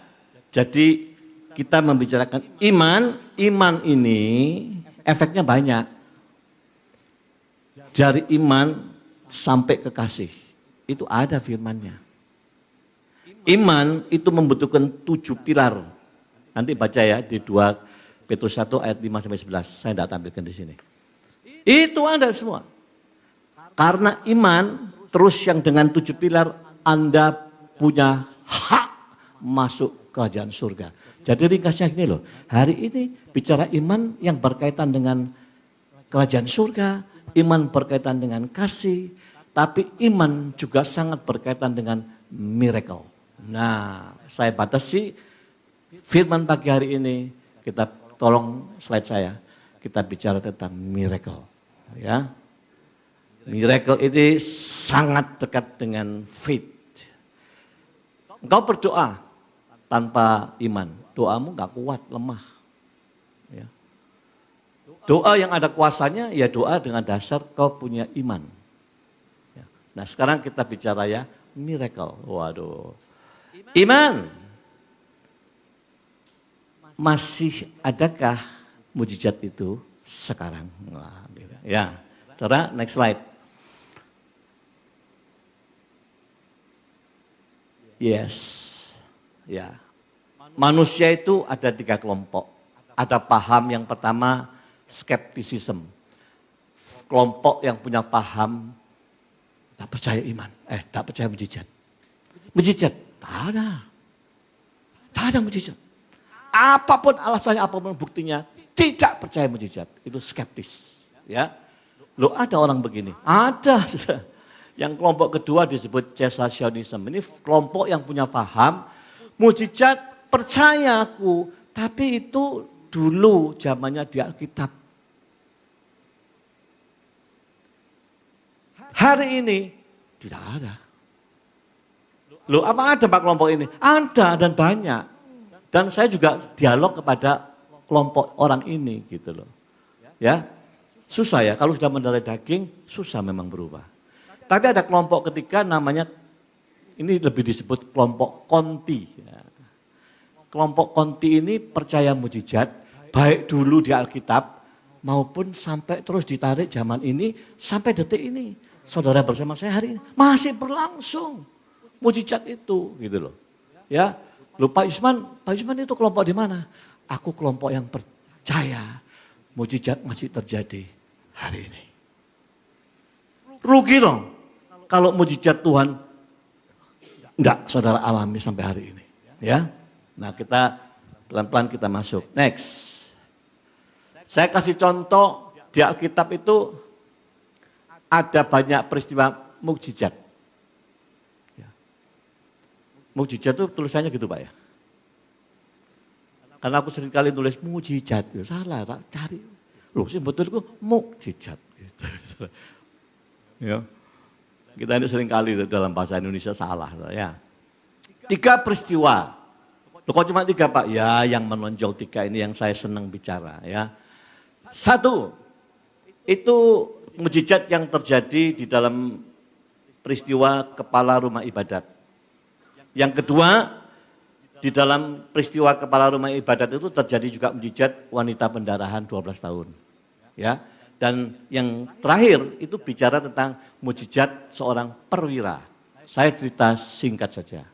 jadi kita membicarakan iman, iman ini efeknya banyak. Dari iman sampai ke kasih. Itu ada firmannya. Iman itu membutuhkan 7 pilar. Nanti baca ya di 2 Petrus 1 ayat 5-11. Saya tidak tampilkan di sini. Itu ada semua. Karena iman terus yang dengan 7 pilar Anda punya hak masuk kerajaan surga. Jadi ringkasnya gini loh. Hari ini bicara iman yang berkaitan dengan kerajaan surga. Iman berkaitan dengan kasih. Tapi iman juga sangat berkaitan dengan miracle. Nah, saya batasi firman pagi hari ini. Kita tolong slide saya. Kita bicara tentang miracle. Ya, miracle ini sangat dekat dengan faith. Engkau berdoa tanpa iman. Doamu gak kuat, lemah. Ya. Doa yang ada kuasanya, ya doa dengan dasar kau punya iman. Nah sekarang kita bicara ya miracle. Waduh. Iman. Masih adakah mujizat itu sekarang? Wah, ya. Saudara, next slide. Yes. Ya. Manusia itu ada 3 kelompok. Ada paham yang pertama skepticism. Kelompok yang punya paham tak percaya iman, tak percaya mujizat. Mujizat, tak ada. Tak ada mujizat. Apapun alasannya, apapun buktinya, tidak percaya mujizat. Itu skeptis. Ya, loh ada orang begini. Ada. Yang kelompok kedua disebut cessationism. Ini kelompok yang punya paham, mujizat percaya aku. Tapi itu dulu zamannya di Alkitab. Hari ini tidak ada. Loh apa ada Pak kelompok ini? Ada dan banyak. Dan saya juga dialog kepada kelompok orang ini gitu loh. Ya, susah ya kalau sudah mendarah daging, susah memang berubah. Tapi ada kelompok ketiga namanya, ini lebih disebut kelompok konti. Ya. Kelompok konti ini percaya mujizat, baik dulu di Alkitab maupun sampai terus ditarik zaman ini sampai detik ini. Saudara bersama saya hari ini masih berlangsung mujizat itu gitu loh. Ya, loh Pak Yusman itu kelompok di mana? Aku kelompok yang percaya mujizat masih terjadi hari ini. Rugi dong kalau mujizat Tuhan enggak saudara alami sampai hari ini. Ya, nah kita pelan-pelan kita masuk. Next, saya kasih contoh di Alkitab itu. Ada banyak peristiwa mukjizat. Mukjizat itu tulisannya gitu Pak ya. Karena aku sering kali tulis mukjizat, ya salah tak cari. Loh sih betul itu mukjizat. Gitu. Ya. Kita ini sering kali dalam bahasa Indonesia salah. Ya. 3 peristiwa. Loh, kok cuma 3 Pak? Ya yang menonjol 3 ini yang saya senang bicara. Ya. 1, itu mukjizat yang terjadi di dalam peristiwa kepala rumah ibadat. Yang kedua, di dalam peristiwa kepala rumah ibadat itu terjadi juga mukjizat wanita pendarahan 12 tahun. Ya. Dan yang terakhir itu bicara tentang mukjizat seorang perwira. Saya cerita singkat saja.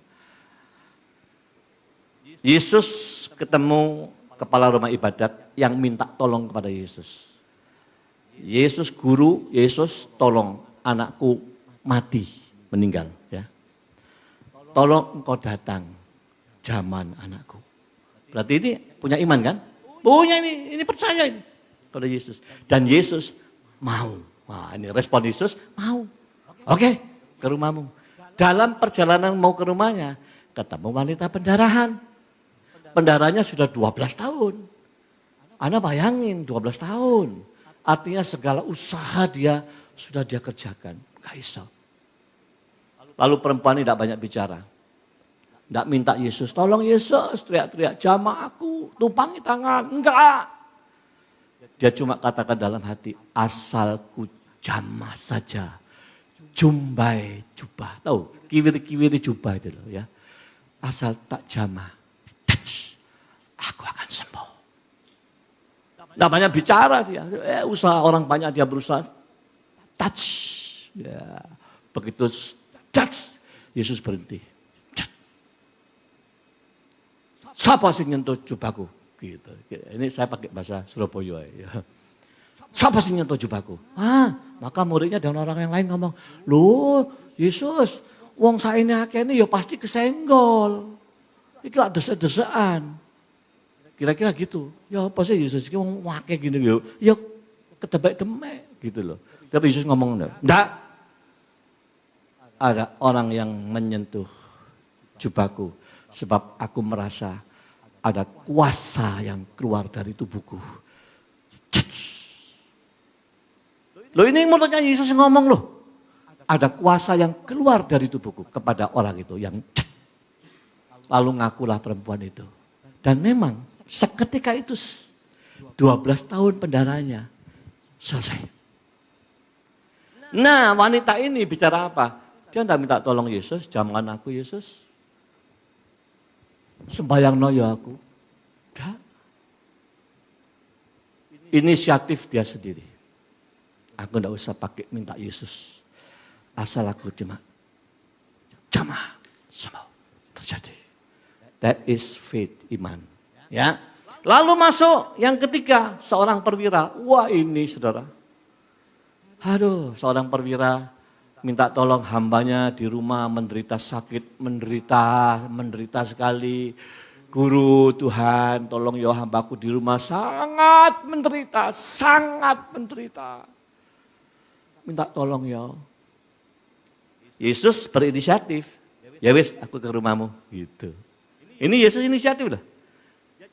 Yesus ketemu kepala rumah ibadat yang minta tolong kepada Yesus. Yesus guru, Yesus tolong anakku mati, meninggal. Ya. Tolong engkau datang, zaman anakku. Berarti ini punya iman kan? Punya ini percaya ini pada Yesus. Dan Yesus mau. Wah ini respon Yesus, mau. Oke, ke rumahmu. Dalam perjalanan mau ke rumahnya, ketemu wanita pendarahan. Pendarahnya sudah 12 tahun. Anda bayangin 12 tahun. Artinya segala usaha sudah dia kerjakan. Gak bisa. Lalu perempuan ini tidak banyak bicara. Tidak minta Yesus, tolong Yesus, teriak-teriak, jamah aku, tumpangi tangan. Enggak. Dia cuma katakan dalam hati, asalku jamah saja. Jumbai jubah. Tahu, kiwiri-kiwiri jubah itu loh ya. Asal tak jamah, aku akan sembuh. Tidak banyak bicara dia. Usaha orang banyak dia berusaha. Touch. Ya. Begitu touch, Yesus berhenti. Siapa sih nyentuh jubahku? Gitu. Ini saya pakai bahasa Surabaya. Ya. Siapa sih nyentuh jubahku? Maka muridnya dan orang yang lain ngomong, loh Yesus, wong saene akeh ini ya pasti kesenggol. Iki lak desek-desekan. Kira-kira gitu. Ya apa sih Yesus iki wong akeh gini ya. Ya ketebak-demek gitu loh. Tapi Yesus ngomong enggak. Ada orang yang menyentuh jubahku sebab aku merasa ada kuasa yang keluar dari tubuhku. Loh ini mulutnya Yesus ngomong loh. Ada kuasa yang keluar dari tubuhku kepada orang itu yang lalu ngakulah perempuan itu. Dan memang seketika itu 12 tahun pendarahnya selesai. Nah wanita ini bicara apa? Dia tidak minta tolong Yesus, jamkan aku Yesus. Sembayang no ya aku. Dah. Inisiatif dia sendiri. Aku tidak usah pakai minta Yesus. Asal aku cuma jamah semua terjadi. That is faith, iman. Ya. Lalu masuk yang ketiga, seorang perwira. Wah ini saudara. Aduh, seorang perwira minta tolong hambanya di rumah menderita sakit, menderita sekali. Guru Tuhan, tolong ya hambaku di rumah sangat menderita. Minta tolong ya. Yesus berinisiatif. Ya wis, aku ke rumahmu. Gitu. Ini Yesus inisiatif loh.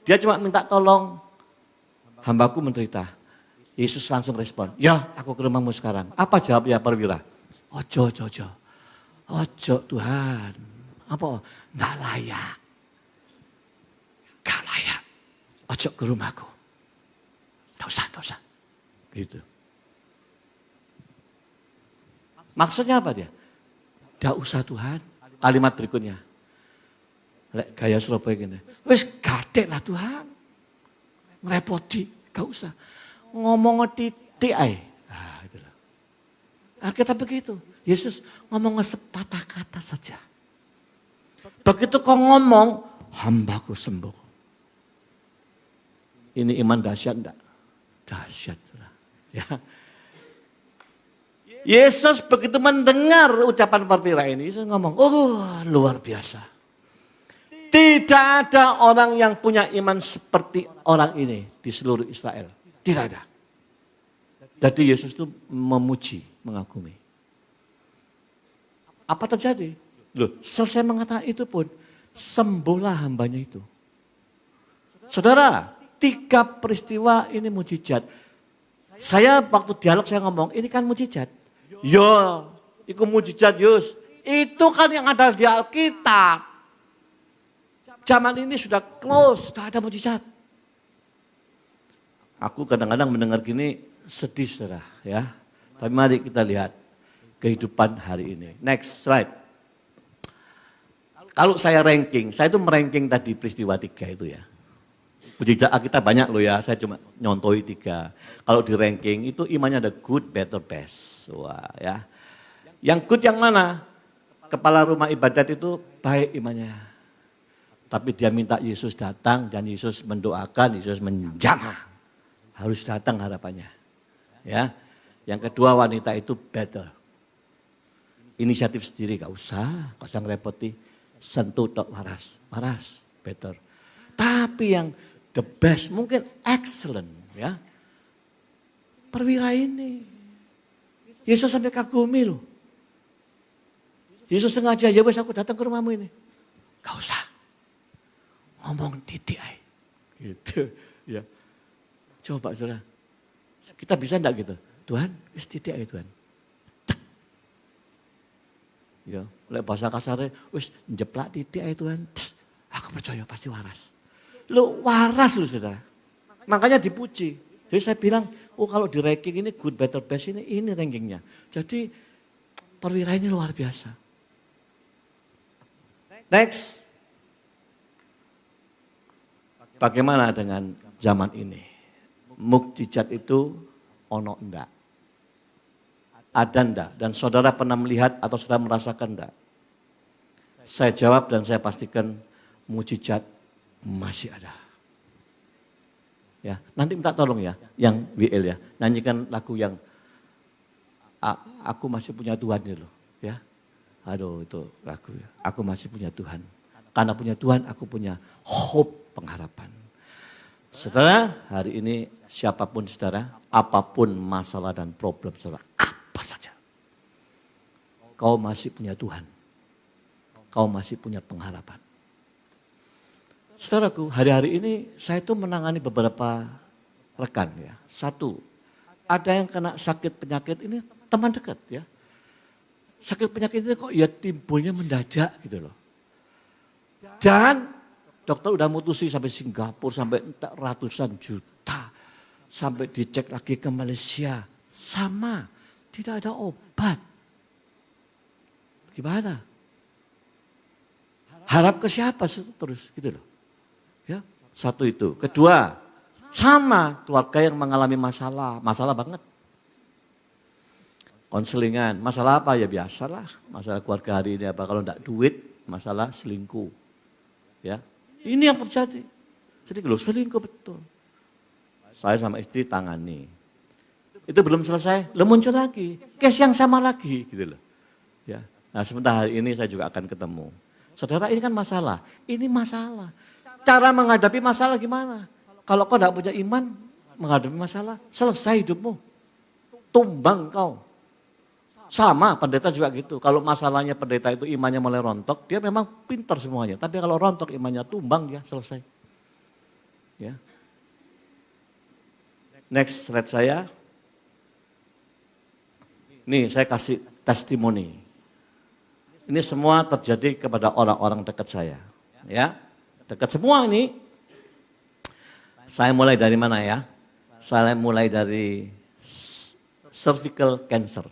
Dia cuma minta tolong, hambaku menderita. Yesus langsung respon, ya aku ke rumahmu sekarang. Apa jawabnya perwira? Ojo Tuhan. Apa? Nggak layak. Gak layak. Ojo ke rumahku. Gak usah. Gitu. Maksudnya apa dia? Gak usah Tuhan. Kalimat berikutnya. Gaya Surabaya gini. Wes gadek lah Tuhan. Ngerepoti. Gak usah. Ngomong titik aja. Nah, gitu loh. Kita begitu. Yesus ngomong sepatah kata saja. Begitu kau ngomong, hambaku sembuh. Ini iman dahsyat enggak? Dahsyat. Ya. Yesus begitu mendengar ucapan perwira ini, Yesus ngomong, luar biasa. Tidak ada orang yang punya iman seperti orang ini di seluruh Israel. Tidak ada. Jadi Yesus itu memuji, mengagumi. Apa terjadi? Loh, selesai mengatakan itu pun, sembuhlah hambanya itu. Saudara, 3 peristiwa ini mujizat. Saya waktu dialog saya ngomong, ini kan mujizat. Yo, itu mujizat Yus. Itu kan yang ada di Alkitab. Zaman ini sudah close, sudah ada mujizat. Aku kadang-kadang mendengar gini sedih saudara ya. Tapi mari kita lihat kehidupan hari ini. Next slide. Kalau saya ranking, saya itu meranking tadi peristiwa 3 itu ya. Mujizat kita banyak loh ya, saya cuma nyontohi 3. Kalau di ranking itu imannya ada good, better, best. Wah ya. Yang good yang mana? Kepala rumah ibadat itu baik imannya. Tapi dia minta Yesus datang dan Yesus mendoakan, Yesus menjamah. Harus datang harapannya. Ya. Yang kedua wanita itu better. Inisiatif sendiri gak usah ngerepoti. Sentuh tok waras, better. Tapi yang the best, mungkin excellent ya. Perwira ini. Yesus sampai kagumi loh. Yesus sengaja, ya wes aku datang ke rumahmu ini. Gak usah. Ngomong titik aja. Gitu ya. Coba saudara. Kita bisa enggak gitu? Tuhan, wis titik aja Tuhan. Ya, oleh bahasa kasarnya, wis jeplak titik aja Tuhan. Aku percaya pasti waras. Lu waras lu saudara. Makanya dipuji. Jadi saya bilang, oh kalau di ranking ini good, better, best ini rankingnya. Jadi perwira ini luar biasa. Next. Bagaimana dengan zaman ini? Mukjizat itu ono enggak? Ada enggak? Dan saudara pernah melihat atau saudara merasakan enggak? Saya jawab dan saya pastikan mukjizat masih ada. Ya, nanti minta tolong ya, yang WL ya, nyanyikan lagu yang aku masih punya Tuhan ini loh, ya. Aduh itu lagu ya. Aku masih punya Tuhan. Karena punya Tuhan aku punya hope, pengharapan. Saudara, hari ini siapapun saudara, apapun masalah dan problem saudara, apa saja. Kau masih punya Tuhan. Kau masih punya pengharapan. Saudaraku, hari-hari ini saya itu menangani beberapa rekan ya. Satu, ada yang kena sakit penyakit ini teman dekat ya. Sakit penyakit ini kok ya timbulnya mendadak gitu loh. Dan dokter udah mutusi sampai Singapura, sampai ratusan juta. Sampai dicek lagi ke Malaysia. Sama, tidak ada obat. Gimana? Harap ke siapa terus gitu loh. Ya, satu itu. Kedua, sama keluarga yang mengalami masalah banget. Konselingan, masalah apa ya biasalah. Masalah keluarga hari ini apa, kalau enggak duit, masalah selingkuh. Ya, ini yang terjadi. Jadi kalau selingkuh betul. Saya sama istri tangani. Itu belum selesai, muncul lagi. Case yang sama lagi gitu loh. Ya. Nah sementara hari ini saya juga akan ketemu. Saudara ini kan masalah, ini masalah. Cara menghadapi masalah gimana? Kalau kau tidak punya iman, menghadapi masalah, selesai hidupmu. Tumbang kau. Sama pendeta juga gitu. Kalau masalahnya pendeta itu imannya mulai rontok, dia memang pintar semuanya. Tapi kalau rontok imannya tumbang dia selesai. Ya. Next slide saya. Nih saya kasih testimoni. Ini semua terjadi kepada orang-orang dekat saya. Ya, dekat semua ini. Saya mulai dari mana ya? Saya mulai dari cervical cancer.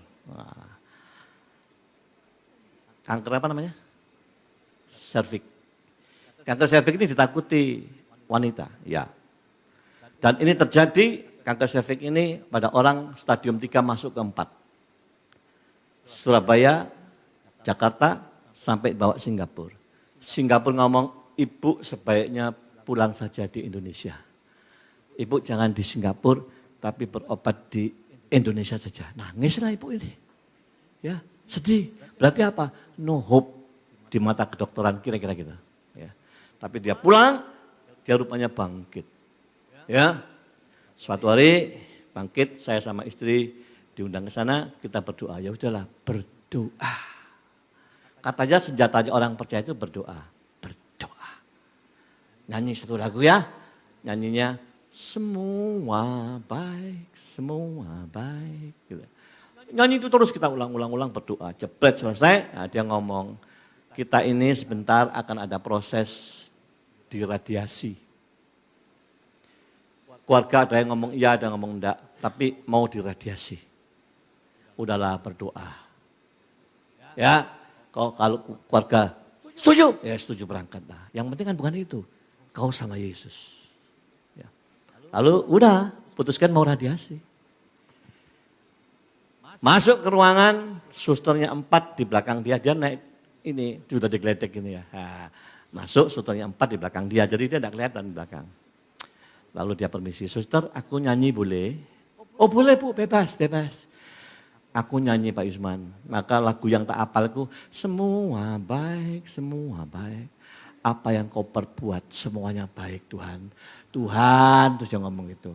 Kanker apa namanya? Cervix. Kanker cervix ini ditakuti wanita, ya. Dan ini terjadi, kanker cervix ini pada orang stadium 3 masuk ke 4. Surabaya, Jakarta, sampai bawa Singapura. Singapura ngomong, ibu sebaiknya pulang saja di Indonesia. Ibu jangan di Singapura, tapi berobat di Indonesia saja. Nangislah ibu ini. Ya, sedih. Berarti apa? No hope di mata kedokteran, kira-kira gitu. Ya. Tapi dia pulang, dia rupanya bangkit. Ya, suatu hari bangkit, saya sama istri diundang ke sana, kita berdoa. Ya udahlah, berdoa. Katanya senjatanya orang percaya itu berdoa. Berdoa. Nyanyi satu lagu ya. Nyanyinya semua baik, semua baik. Gitu. Nyanyi itu terus kita ulang-ulang berdoa. Jebret selesai, nah dia ngomong, kita ini sebentar akan ada proses diradiasi. Keluarga ada yang ngomong iya, ada yang ngomong enggak, tapi mau diradiasi. Udahlah berdoa. Ya, kalau keluarga setuju, ya setuju berangkatlah. Yang penting kan bukan itu, kau sama Yesus. Ya. Lalu udah putuskan mau radiasi. Masuk ke ruangan, susternya 4 di belakang dia naik ini sudah digledek ini ya. Nah, masuk susternya 4 di belakang dia, jadi dia tidak kelihatan di belakang. Lalu dia permisi, suster aku nyanyi boleh? Oh boleh bu, bebas. Aku nyanyi Pak Yusman, maka lagu yang tak hafalku, semua baik. Apa yang kau perbuat semuanya baik Tuhan. Tuhan, terus dia ngomong gitu.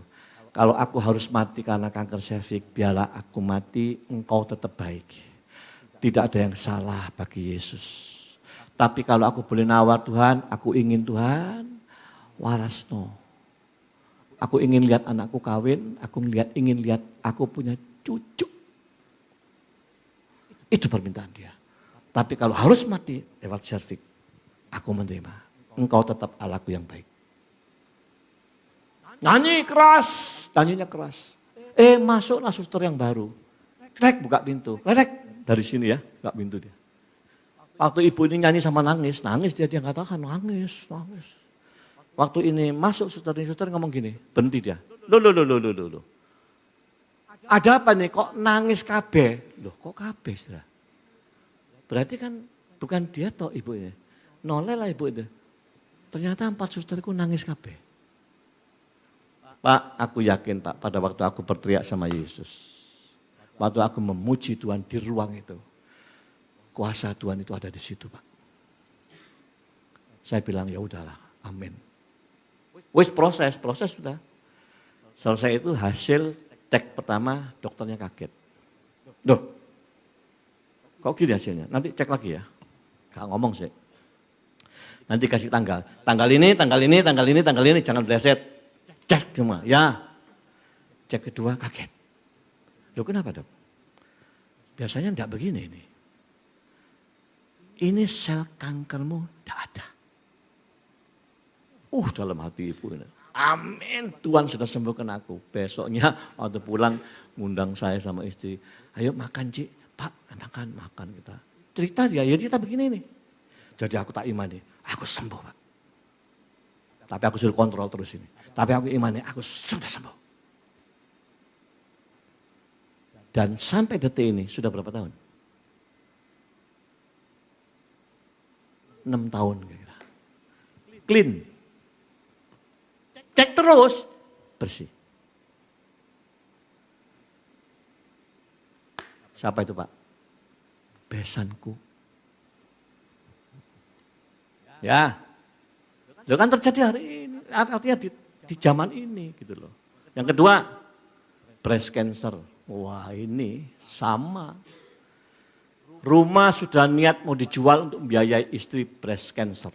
Kalau aku harus mati karena kanker serviks, biarlah aku mati, engkau tetap baik. Tidak ada yang salah bagi Yesus. Tapi kalau aku boleh nawar Tuhan, aku ingin Tuhan warasno. Aku ingin lihat anakku kawin, aku ingin lihat aku punya cucu. Itu permintaan dia. Tapi kalau harus mati lewat serviks, aku menerima. Engkau tetap Allahku yang baik. Nyanyi keras, nyanyinya keras. Masuklah suster yang baru. Klek buka pintu, klek dari sini ya, buka pintu dia. Waktu ibu ini nyanyi sama nangis dia katakan nangis. Waktu ini masuk suster ngomong gini, berhenti dia. Loh. Ada apa nih kok nangis kabeh? Loh kok kabeh saudara? Berarti kan bukan dia toh ibu ini. Noleh lah ibu itu. Ternyata 4 susterku nangis kabeh. Pak, aku yakin Pak pada waktu aku berteriak sama Yesus. Waktu aku memuji Tuhan di ruang itu. Kuasa Tuhan itu ada di situ Pak. Saya bilang ya udahlah, amin. Wis proses sudah. Selesai itu hasil cek pertama dokternya kaget. Loh, kok gini hasilnya? Nanti cek lagi ya. Gak ngomong sih. Nanti kasih tanggal. Tanggal ini, jangan bleset. Cek semua, ya. Cek kedua kaget. Loh kenapa dok? Biasanya enggak begini ini. Ini sel kankermu enggak ada. Dalam hati ibu ini. Amin, Tuhan sudah sembuhkan aku. Besoknya waktu pulang ngundang saya sama istri. Ayo makan Cik, Pak makan kita. Cerita cerita begini nih. Jadi aku tak imani, aku sembuh Pak. Tapi aku suruh kontrol terus ini. Tapi aku imani, aku sudah sembuh. Dan sampai detik ini sudah berapa tahun? 6 tahun kira-kira. Clean. Cek terus, bersih. Siapa itu Pak? Besanku. Ya, itu kan terjadi hari ini, artinya di zaman ini gitu loh. Yang kedua, breast cancer. Wah ini sama. Rumah sudah niat mau dijual untuk membiayai istri breast cancer.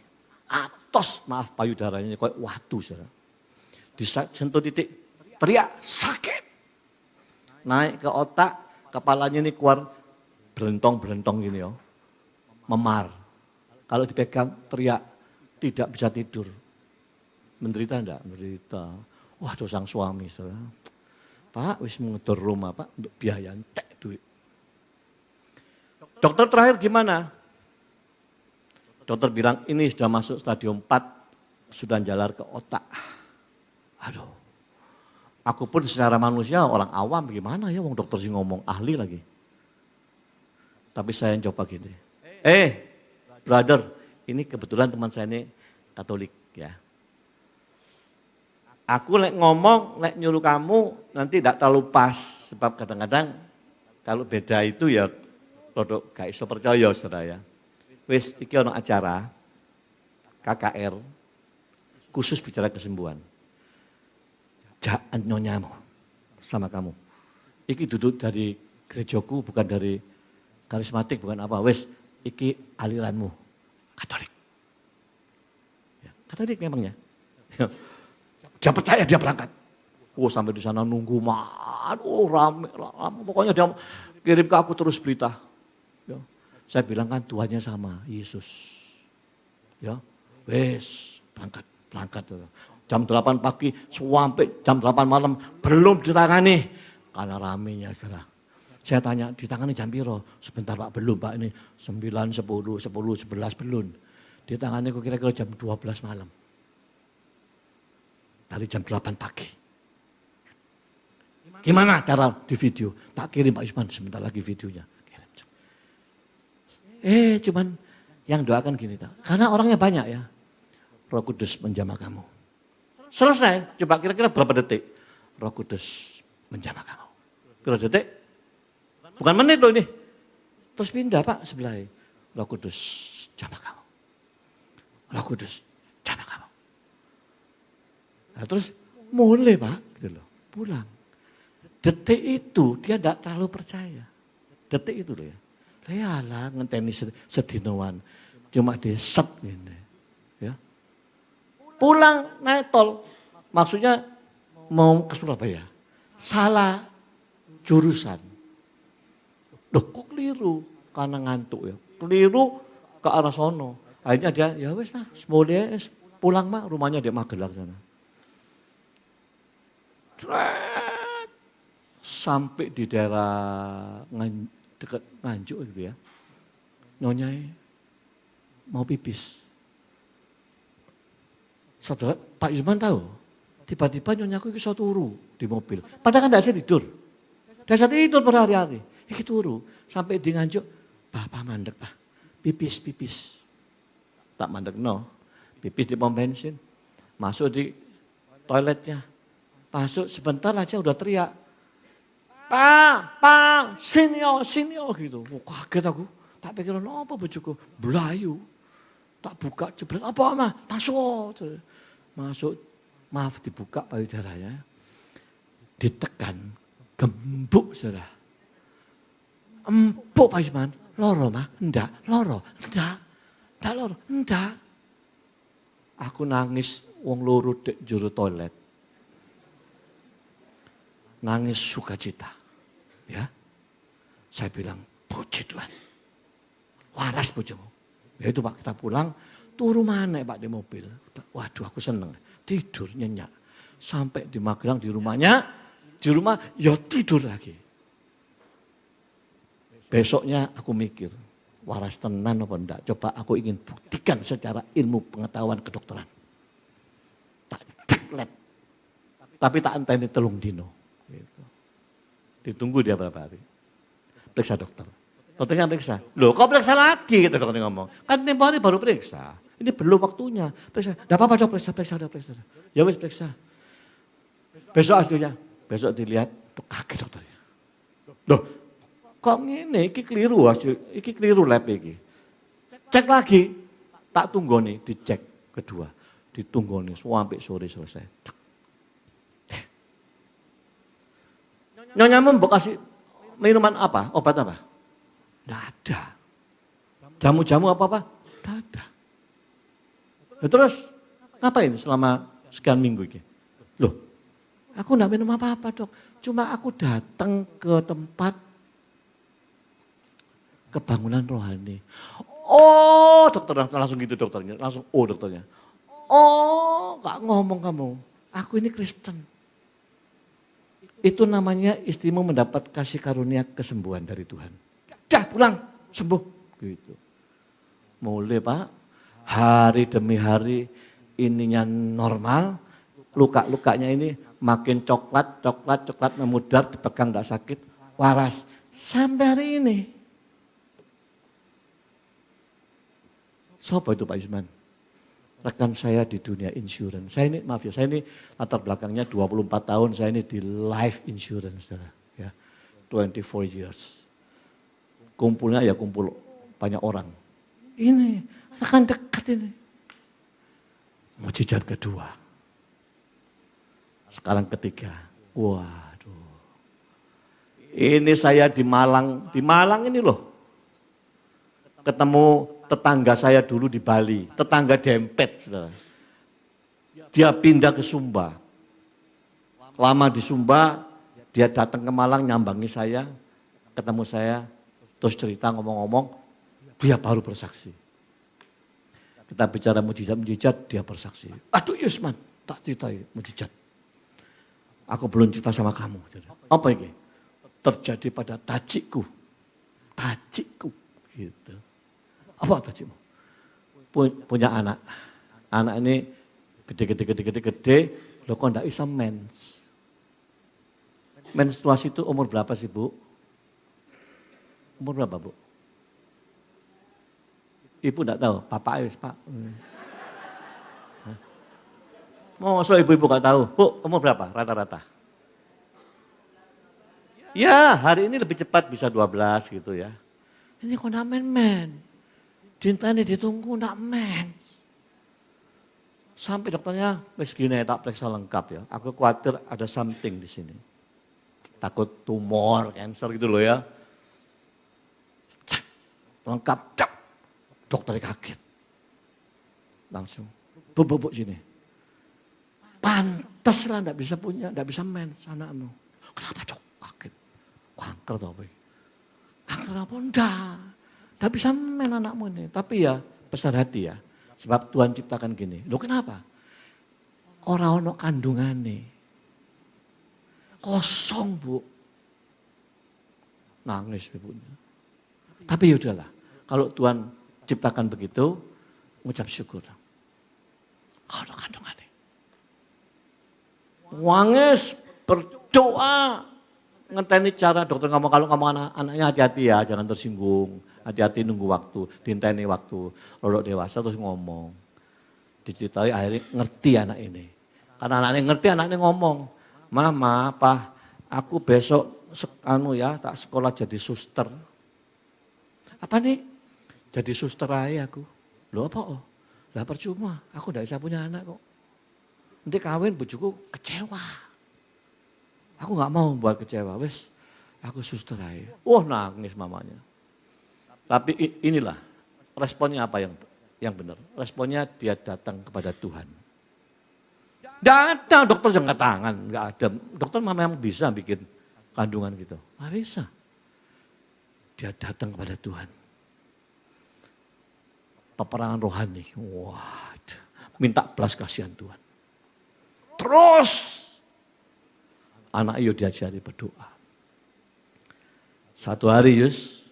Atos, maaf payudaranya kayak waduh saudara. Disentuh titik, teriak sakit. Naik ke otak, kepalanya ini keluar berentong gini ya. Memar. Kalau dipegang teriak, tidak bisa tidur. Menderita enggak? Menderita. Wah sang suami saudara. Pak wis mengedor rumah Pak untuk biaya entek duit. Dokter terakhir gimana? Dokter bilang ini sudah masuk stadium 4, sudah jalar ke otak. Aduh, aku pun secara manusia orang awam gimana ya, wong dokter sih ngomong ahli lagi. Tapi saya coba gini, brother, ini kebetulan teman saya ini Katolik ya. Aku ngomong, nyuruh kamu nanti tidak terlalu pas, sebab kadang-kadang kalau beda itu ya rodok gak iso percaya saudara ya. Wis iki ono acara KKR khusus bicara kesembuhan. Jangan nyonyamu sama kamu. Iki duduk dari gerejaku bukan dari karismatik bukan apa. Wis iki aliranmu Katolik. Ya, Katolik memangnya. Dia percaya, dia berangkat. Oh, sampai di sana nunggu, rame, pokoknya dia kirim ke aku terus berita. Ya. Saya bilang kan Tuhannya sama, Yesus. Ya, wes berangkat. Jam 8 pagi sampai jam 8 malam belum ditangani karena ramenya saudara. Saya tanya ditangani jam piro? Sebentar Pak, belum Pak, ini 9, 10, 11 belum. Ditangani kok kira-kira jam 12 malam. Dari jam 8 pagi. Gimana cara di video? Tak kirim Pak Yusman, sebentar lagi videonya. Kirim. Cuman yang doakan gini. Karena orangnya banyak ya. Roh Kudus menjamah kamu. Selesai, coba kira-kira berapa detik? Roh Kudus menjamah kamu. Berapa detik? Bukan menit loh ini. Terus pindah Pak sebelah. Roh Kudus jamah kamu. Roh Kudus jamah kamu. Nah, terus mulai Pak, gitu loh, pulang. Detik itu dia tidak terlalu percaya. Detik itu loh ya. Lealah ngenteni sedinoan. Cuma di set ini. Ya. Pulang naik tol. Maksudnya mau ke Surabaya. Salah jurusan. Loh kok keliru? Karena ngantuk ya. Keliru ke arah sono. Akhirnya dia ya wes lah. Semuanya pulang Mak. Rumahnya di Magelang sana. Sampai di daerah dekat Nganjuk gitu ya. Nyonyai mau pipis. Saudara Pak Yusman tahu. Tiba-tiba nyonyaku iso turu di mobil. Padahal kan tidak saya tidur. Saya tidur berhari-hari. Iki turu. Sampai di Nganjuk. Pak mandek Pak. Pipis. Tak mandek no. Pipis di pom bensin. Masuk di toiletnya. Masuk sebentar aja udah teriak. Pak, senior gitu. Kaget aku. Tak pikir apa bojoku. Belayu. Tak buka jebret. Apa mah? Masuk. Maaf dibuka payudaranya. Ditekan. Gembuk saudara. Empuk Pak Yusman. Loro mah? Enggak. Loro? Enggak. Enggak loro? Enggak. Aku nangis wong loro dek juru toilet. Nangis sukacita. Ya. Saya bilang, puji Tuhan. Waras bojomu. Ya itu Pak, kita pulang. Turu mana Pak di mobil. Waduh aku seneng. Tidur nyenyak. Sampai di Magelang di rumahnya. Di rumah ya tidur lagi. Besoknya aku mikir. Waras tenan apa enggak. Coba aku ingin buktikan secara ilmu pengetahuan kedokteran. Tak cek lab. Tapi tak enteni 3 dino. Gitu. Ditunggu dia berapa hari. Periksa dokter. Dokternya periksa. Loh kok periksa lagi? Gitu dokternya ngomong. Kan tempo hari baru periksa. Ini belum waktunya. Periksa. Tidak apa-apa dok, periksa. Ya wis periksa. Besok hasilnya. Besok dilihat. Tuh kaget dokternya. Loh kok ini? Ini keliru hasil. Ini keliru lab ini. Cek lagi. Tak tunggu nih. Dicek kedua. Ditunggu nih. Sampai sore selesai. Nyonyamu mau kasih minuman apa? Obat apa? Tidak ada. Jamu-jamu apa-apa? Tidak ada. Ya, terus ngapain selama sekian minggu ini? Loh, aku tidak minum apa-apa dok. Cuma aku datang ke tempat kebangunan rohani. Oh dokter langsung gitu dokternya. Langsung dokternya. Oh gak ngomong kamu. Aku ini Kristen. Itu namanya istrimu mendapat kasih karunia kesembuhan dari Tuhan. Dah pulang, sembuh. Gitu. Mulai Pak, hari demi hari ininya normal. Luka-lukanya ini makin coklat memudar, dipegang tidak sakit. Waras, sampai hari ini. Siapa itu Pak Yusman? Rekan saya di dunia insurance. Saya ini latar belakangnya 24 tahun saya ini di life insurance. Saudara. Ya, 24 years. Kumpulnya ya kumpul banyak orang. Ini rekan dekat ini. Mujizat kedua. Sekarang ketiga. Waduh. Ini saya di Malang ini loh. ketemu tetangga saya dulu di Bali, tetangga dempet, saudara. Dia pindah ke Sumba. Lama di Sumba, dia datang ke Malang nyambangi saya, ketemu saya, terus cerita ngomong-ngomong, dia baru bersaksi. Kita bicara mujizat-mujizat, dia bersaksi. Aduh Yusman, tak ceritai mujizat. Aku belum cerita sama kamu. Apa ini? Terjadi pada tajikku. Tajikku. Gitu. Apa tajikmu? Punya anak. Anak ini gede. Loh kok enggak bisa mens. Menstruasi itu umur berapa sih Bu? Umur berapa Bu? Ibu enggak tahu, Bapak ayo Pak. Masa ibu-ibu enggak tahu? Bu, umur berapa rata-rata? Ya, hari ini lebih cepat bisa 12 gitu ya. Ini kok enggak men. Dintanya ditunggu enggak men. Sampai dokternya, wis gini tak periksa lengkap ya. Aku khawatir ada something di sini. Takut tumor, cancer gitu loh ya. Cek, lengkap, cek. Dokter kaget. Langsung, bu sini. Pantes lah enggak bisa punya, enggak bisa mens anakmu. Kenapa dok? Kaget. Kanker tau apa? Kanker apa? Enggak bisa men anakmu ini. Tapi ya besar hati ya. Sebab Tuhan ciptakan gini. Loh kenapa? Orang ono kandungane. Kosong Bu. Nangis ibunya. Tapi yaudahlah. Kalau Tuhan ciptakan begitu, ngucap syukur. Kalau ono kandungane. Wangis berdoa. Ngenteni cara dokter ngomong kalau ngomong anaknya hati-hati ya. Jangan tersinggung. Hati-hati nunggu waktu, dinteni waktu, rodok dewasa terus ngomong. Diceritai akhirnya ngerti anak ini. Karena anaknya ngerti, anaknya ngomong. Mama, Pa, aku besok tak sekolah jadi suster. Apa nih? Jadi suster aja aku. Loh apa? Lah percuma, aku gak bisa punya anak kok. Nanti kawin bojoku kecewa. Aku gak mau buat kecewa, wes aku suster aja. Nangis mamanya. Tapi inilah responnya apa yang benar. Responnya dia datang kepada Tuhan. Tidak ada dokter jangka tangan, nggak ada. Dokter memang bisa bikin kandungan gitu, nggak bisa. Dia datang kepada Tuhan. Peperangan rohani, minta belas kasihan Tuhan. Terus anak Iyo diajari berdoa. Satu hari Yus,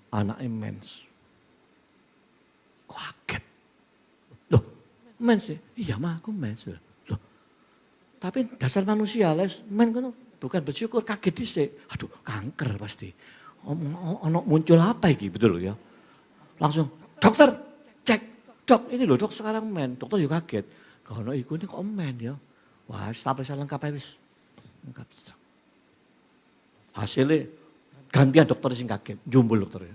anaknya mens. Kaget. Loh, mens ya? Iya mah aku mens. Loh, tapi dasar manusia les, mens kan bukan bersyukur, kaget sih. Aduh, kanker pasti. Ono muncul apa iki, betul ya? Langsung, dokter, cek. Dok, ini loh dok sekarang men. Dokter juga kaget. Kalau iku ini kok men ya? Wah, sampai saya lengkap habis. Lengkap. Hasilnya gantian dokter sing kaget, jumbul dokternya.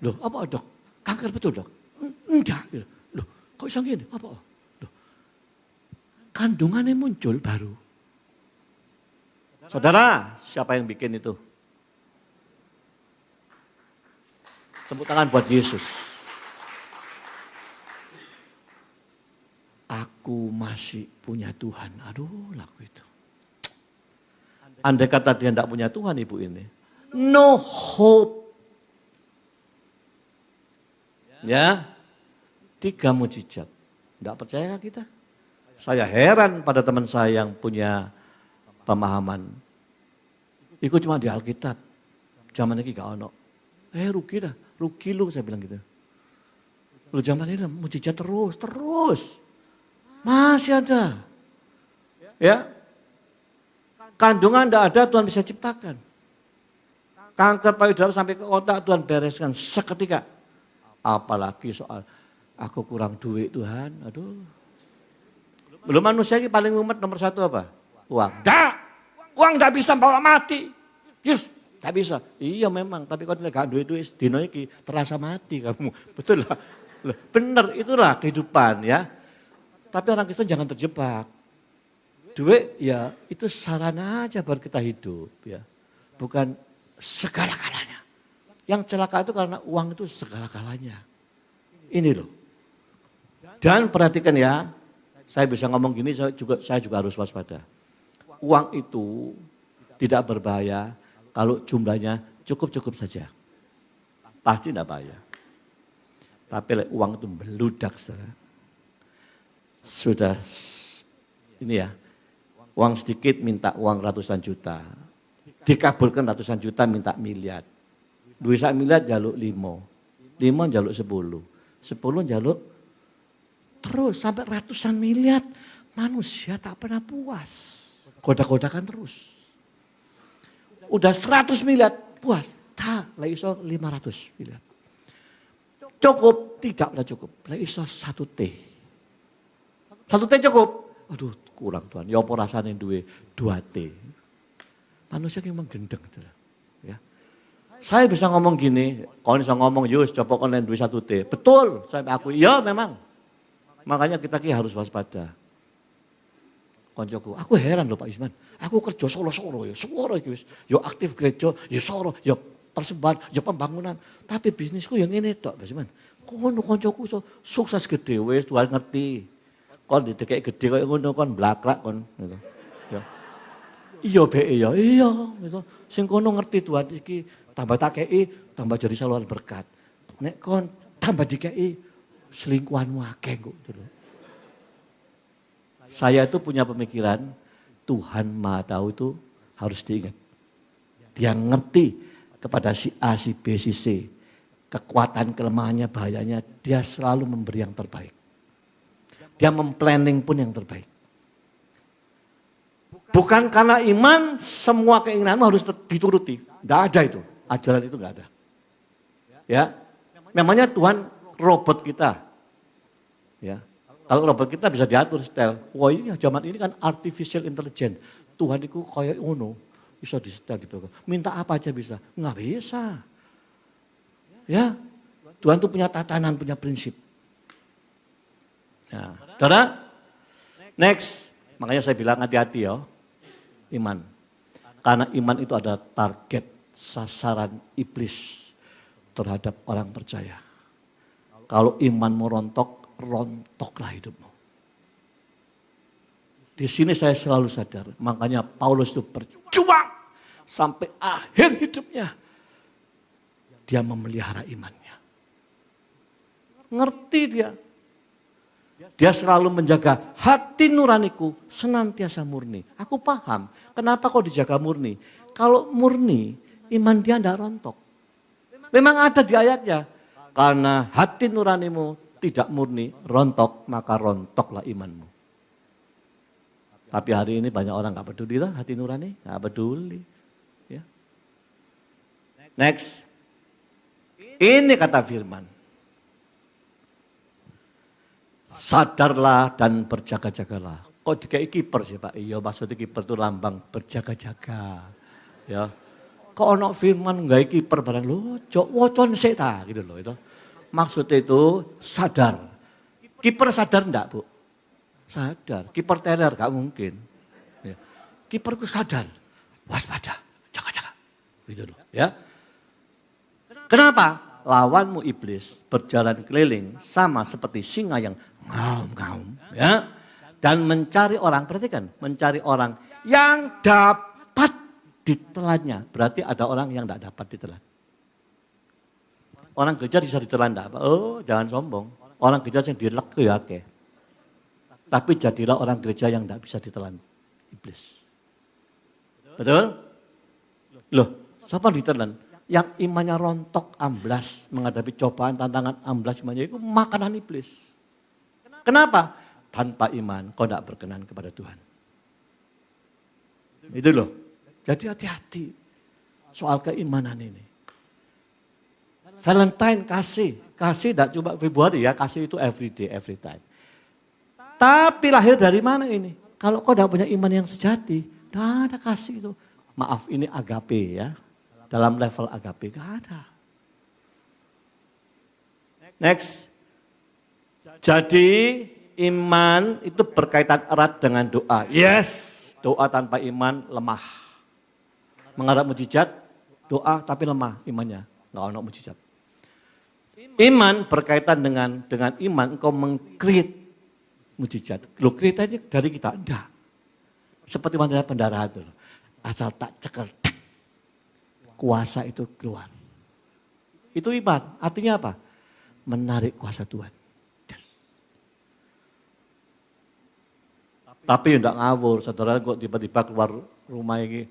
Loh, apa dok? Kanker betul dok? Enggak. Loh, kok bisa gini? Apa? Loh, kandungannya muncul baru. Saudara, siapa yang bikin itu? Tepuk tangan buat Yesus. Aku masih punya Tuhan. Aduh, lagu itu. Andai kata dia tidak punya Tuhan ibu ini. No hope. Ya, 3 mujizat. Tidak percaya kita? Saya heran pada teman saya yang punya pemahaman. Itu cuma di Alkitab. Zaman ini gak ono. Rugi dah. Rugi lu saya bilang gitu. Lu zaman ini mujizat terus. Masih ada. Ya. Kandungan tidak ada Tuhan bisa ciptakan. Kanker payudara sampai ke otak Tuhan bereskan seketika. Apalagi soal aku kurang duit Tuhan. Aduh. Belum manusia ini paling umat nomor 1 apa? Uang. Uang tidak bisa bawa mati. Yes, tidak bisa. Iya memang, tapi kalau tidak duit dino ini terasa mati kamu. Betul lah. Benar, itulah kehidupan ya. Tapi orang Kristen jangan terjebak. Duit ya itu sarana aja buat kita hidup ya. Bukan segala-galanya. Yang celaka itu karena uang itu segala-galanya. Ini loh. Dan perhatikan ya, saya bisa ngomong gini, saya juga harus waspada. Uang itu tidak berbahaya kalau jumlahnya cukup-cukup saja. Pasti tidak bahaya. Tapi uang itu meludak, saudara. Sudah ini ya, uang sedikit minta uang ratusan juta. Dikabulkan ratusan juta minta miliar. Duit sak miliar jaluk 5 jaluk 10 jaluk terus sampai ratusan miliar. Manusia tak pernah puas. Goda-godakan terus. Udah 100 miliar puas. Tak, lah iso 500 miliar. Cukup, tidak pernah cukup. Lah iso 1 T. 1 T cukup. Aduh kurang Tuhan. Ya apa rasanya duwe 2 T. Manusia yang menggendeng. Ya. Saya bisa ngomong gini. Kalau bisa ngomong, yus coba konten duwe 1 T. Betul, saya akui. Ya memang. Makanya kita harus waspada. Koncoku, aku heran loh Pak Isman. Aku kerja solo-solo ya, suara iki wis. Yo aktif gereja, yo solo, yo persembahan, yo pembangunan. Tapi bisnisku yang ini tok, Pak Isman. Kono koncoku sukses gede wis, Tuhan ngerti. Kon didekek gede koyo ngono kon blaklak kon gitu. Ya. Iya be ya, iya gitu. Sing kono ngerti Tuhan iki tambah takei, tambah jadi saluran berkat. Nek kon tambah dikei selingkuhanmu akeh kok gitu. Saya itu punya pemikiran Tuhan Maha Tahu itu harus diingat. Dia ngerti kepada si A, si B, si C. Kekuatan, kelemahannya, bahayanya. Dia selalu memberi yang terbaik. Dia memplanning pun yang terbaik. Bukan karena iman semua keinginanmu harus dituruti. Tidak ada itu. Ajaran itu tidak ada. Ya, memangnya Tuhan robot kita. Ya. Kalau robot kita bisa diatur setel. Wah ini zaman ini kan artificial intelligence. Tuhan itu kayak ngono. Bisa di setel gitu. Minta apa aja bisa. Nggak bisa. Ya. Tuhan itu punya tatanan, punya prinsip. Nah, saudara. Next. Makanya saya bilang hati-hati ya. Iman. Karena iman itu ada target sasaran iblis terhadap orang percaya. Kalau imanmu rontok, rontoklah hidupmu. Di sini saya selalu sadar, makanya Paulus itu berjuang sampai akhir hidupnya. Dia memelihara imannya. Ngerti dia. Dia selalu menjaga hati nuraniku senantiasa murni. Aku paham, kenapa kok dijaga murni. Kalau murni, iman dia tidak rontok. Memang ada di ayatnya. Karena hati nuranimu tidak murni, rontok, maka rontoklah imanmu. Tapi hari ini banyak orang gak peduli lah hati nurani, gak peduli. Ya. Next. Ini kata firman. Sadarlah dan berjaga-jagalah. Kok dikai kiper sih Pak? Iya maksudnya kiper itu lambang berjaga-jaga. Ya. Kok ono firman gak kiper barang lo, cok wocon seta gitu loh itu. Maksudnya itu sadar. Kiper sadar enggak Bu? Sadar. Kiper teler gak mungkin. Ya. Kiperku sadar. Waspada. Jaga-jaga. Gitu loh. Ya. Kenapa? Lawanmu iblis berjalan keliling sama seperti singa yang ngaum-ngaum. Ya. Dan mencari orang, perhatikan. Mencari orang yang dapat ditelannya. Berarti ada orang yang tidak dapat ditelan. Orang gereja bisa ditelan enggak apa? Oh, jangan sombong. Orang gereja yang dilek ya oke. Tapi jadilah orang gereja yang enggak bisa ditelan iblis. Betul? Loh, siapa ditelan? Yang imannya rontok, amblas, menghadapi cobaan, tantangan, amblas imannya itu makanan iblis. Kenapa? Tanpa iman kau enggak berkenan kepada Tuhan. Itu loh. Jadi hati-hati soal keimanan ini. Valentine kasih tidak cuma Februari ya, kasih itu every day, every time. Tapi lahir dari mana ini? Kalau kau tidak punya iman yang sejati, tidak ada kasih itu. Maaf ini agape ya, dalam level agape tidak ada. Next, jadi iman itu berkaitan erat dengan doa. Yes, doa tanpa iman lemah. Mengharap mujizat, doa tapi lemah imannya. Nggak ono mujizat. Iman berkaitan dengan iman engkau meng-create mujizat. Lo create aja dari kita, enggak. Seperti wanita pendarahan itu. Asal tak cekel, kuasa itu keluar. Itu iman. Artinya apa? Menarik kuasa Tuhan. Yes. Tapi enggak ngawur, saudara kok tiba-tiba keluar rumah ini.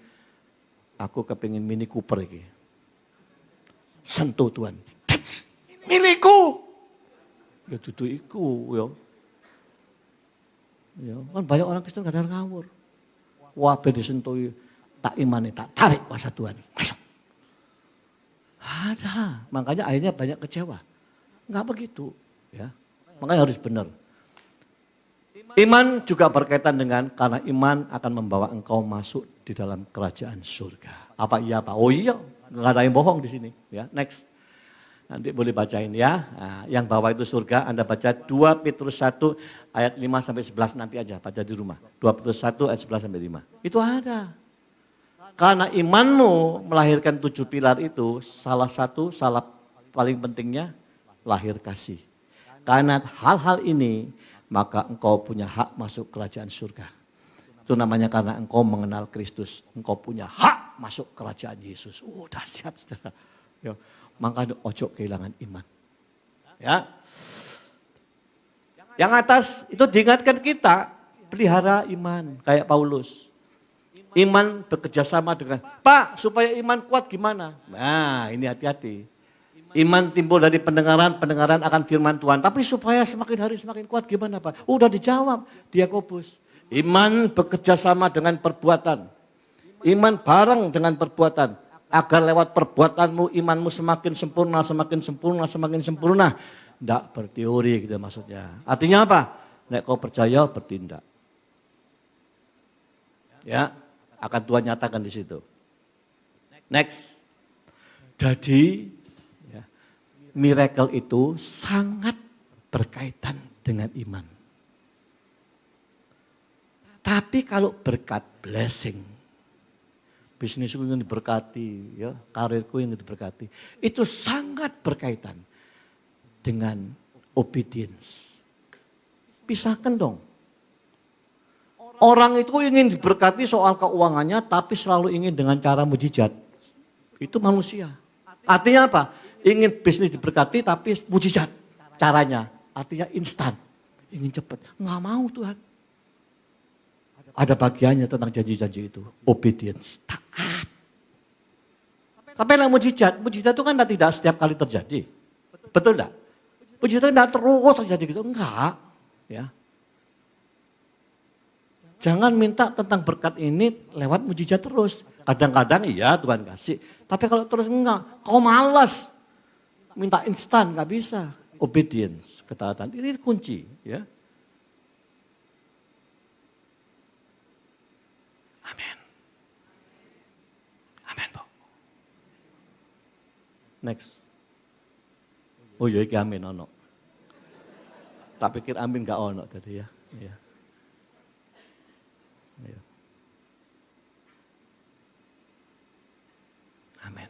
Aku kepingin Mini Cooper ini. Sentuh Tuhan. Milikku. Ya duduk iku ya. Ya, kan banyak orang Kristen kadang ngawur. Wah, disentuh tak imani, tak tarik kuasa Tuhan. Masuk. Ada, makanya akhirnya banyak kecewa. Enggak begitu, ya. Makanya harus benar. Iman juga berkaitan dengan karena iman akan membawa engkau masuk di dalam kerajaan surga. Apa iya Pak? Oh iya, enggak ada yang bohong di sini, ya. Next. Nanti boleh bacain ya. Nah, yang bawah itu surga, Anda baca 2 Petrus 1 ayat 5 sampai 11 nanti aja baca di rumah. 2 Petrus 1 ayat 11 sampai 5. Itu ada. Karena imanmu melahirkan 7 pilar itu, salah paling pentingnya lahir kasih. Karena hal-hal ini, maka engkau punya hak masuk kerajaan surga. Itu namanya karena engkau mengenal Kristus, engkau punya hak masuk kerajaan Yesus. Oh, dahsyat saudara. Ya. Makanya ojo kehilangan iman. Ya. Yang atas itu diingatkan kita, pelihara iman kayak Paulus. Iman bekerja sama dengan, Pak supaya iman kuat gimana? Nah ini hati-hati. Iman timbul dari pendengaran akan firman Tuhan. Tapi supaya semakin hari semakin kuat gimana Pak? Udah dijawab di Yakobus. Iman bekerja sama dengan perbuatan. Iman bareng dengan perbuatan. Agar lewat perbuatanmu imanmu semakin sempurna. Tidak berteori gitu maksudnya. Artinya apa? Nek kau percaya bertindak. Ya, akan Tuhan nyatakan di situ. Next. Jadi ya, miracle itu sangat berkaitan dengan iman. Tapi kalau berkat blessing, bisnisku yang diberkati, ya, karirku yang diberkati, itu sangat berkaitan dengan obedience. Pisahkan dong. Orang itu ingin diberkati soal keuangannya, tapi selalu ingin dengan cara mujizat. Itu manusia. Artinya apa? Ingin bisnis diberkati, tapi mujizat. Caranya, artinya instan. Ingin cepat. Nggak mau Tuhan. Ada bagiannya tentang janji-janji itu. Obedience, taat. Tapi yang mujizat itu kan tidak setiap kali terjadi. Betul enggak? Mujizat tidak terus terjadi gitu. Enggak. Ya. Jangan minta tentang berkat ini lewat mujizat terus. Kadang-kadang iya Tuhan kasih. Tapi kalau terus enggak, kau malas. Minta instan, enggak bisa. Obedience, ketaatan. Ini kunci. Ya. Amin. Amin, Bu. Next. Oh iya, iki amin ono. Tak pikir amin gak ono tadi ya. Iya. Iya. Amin.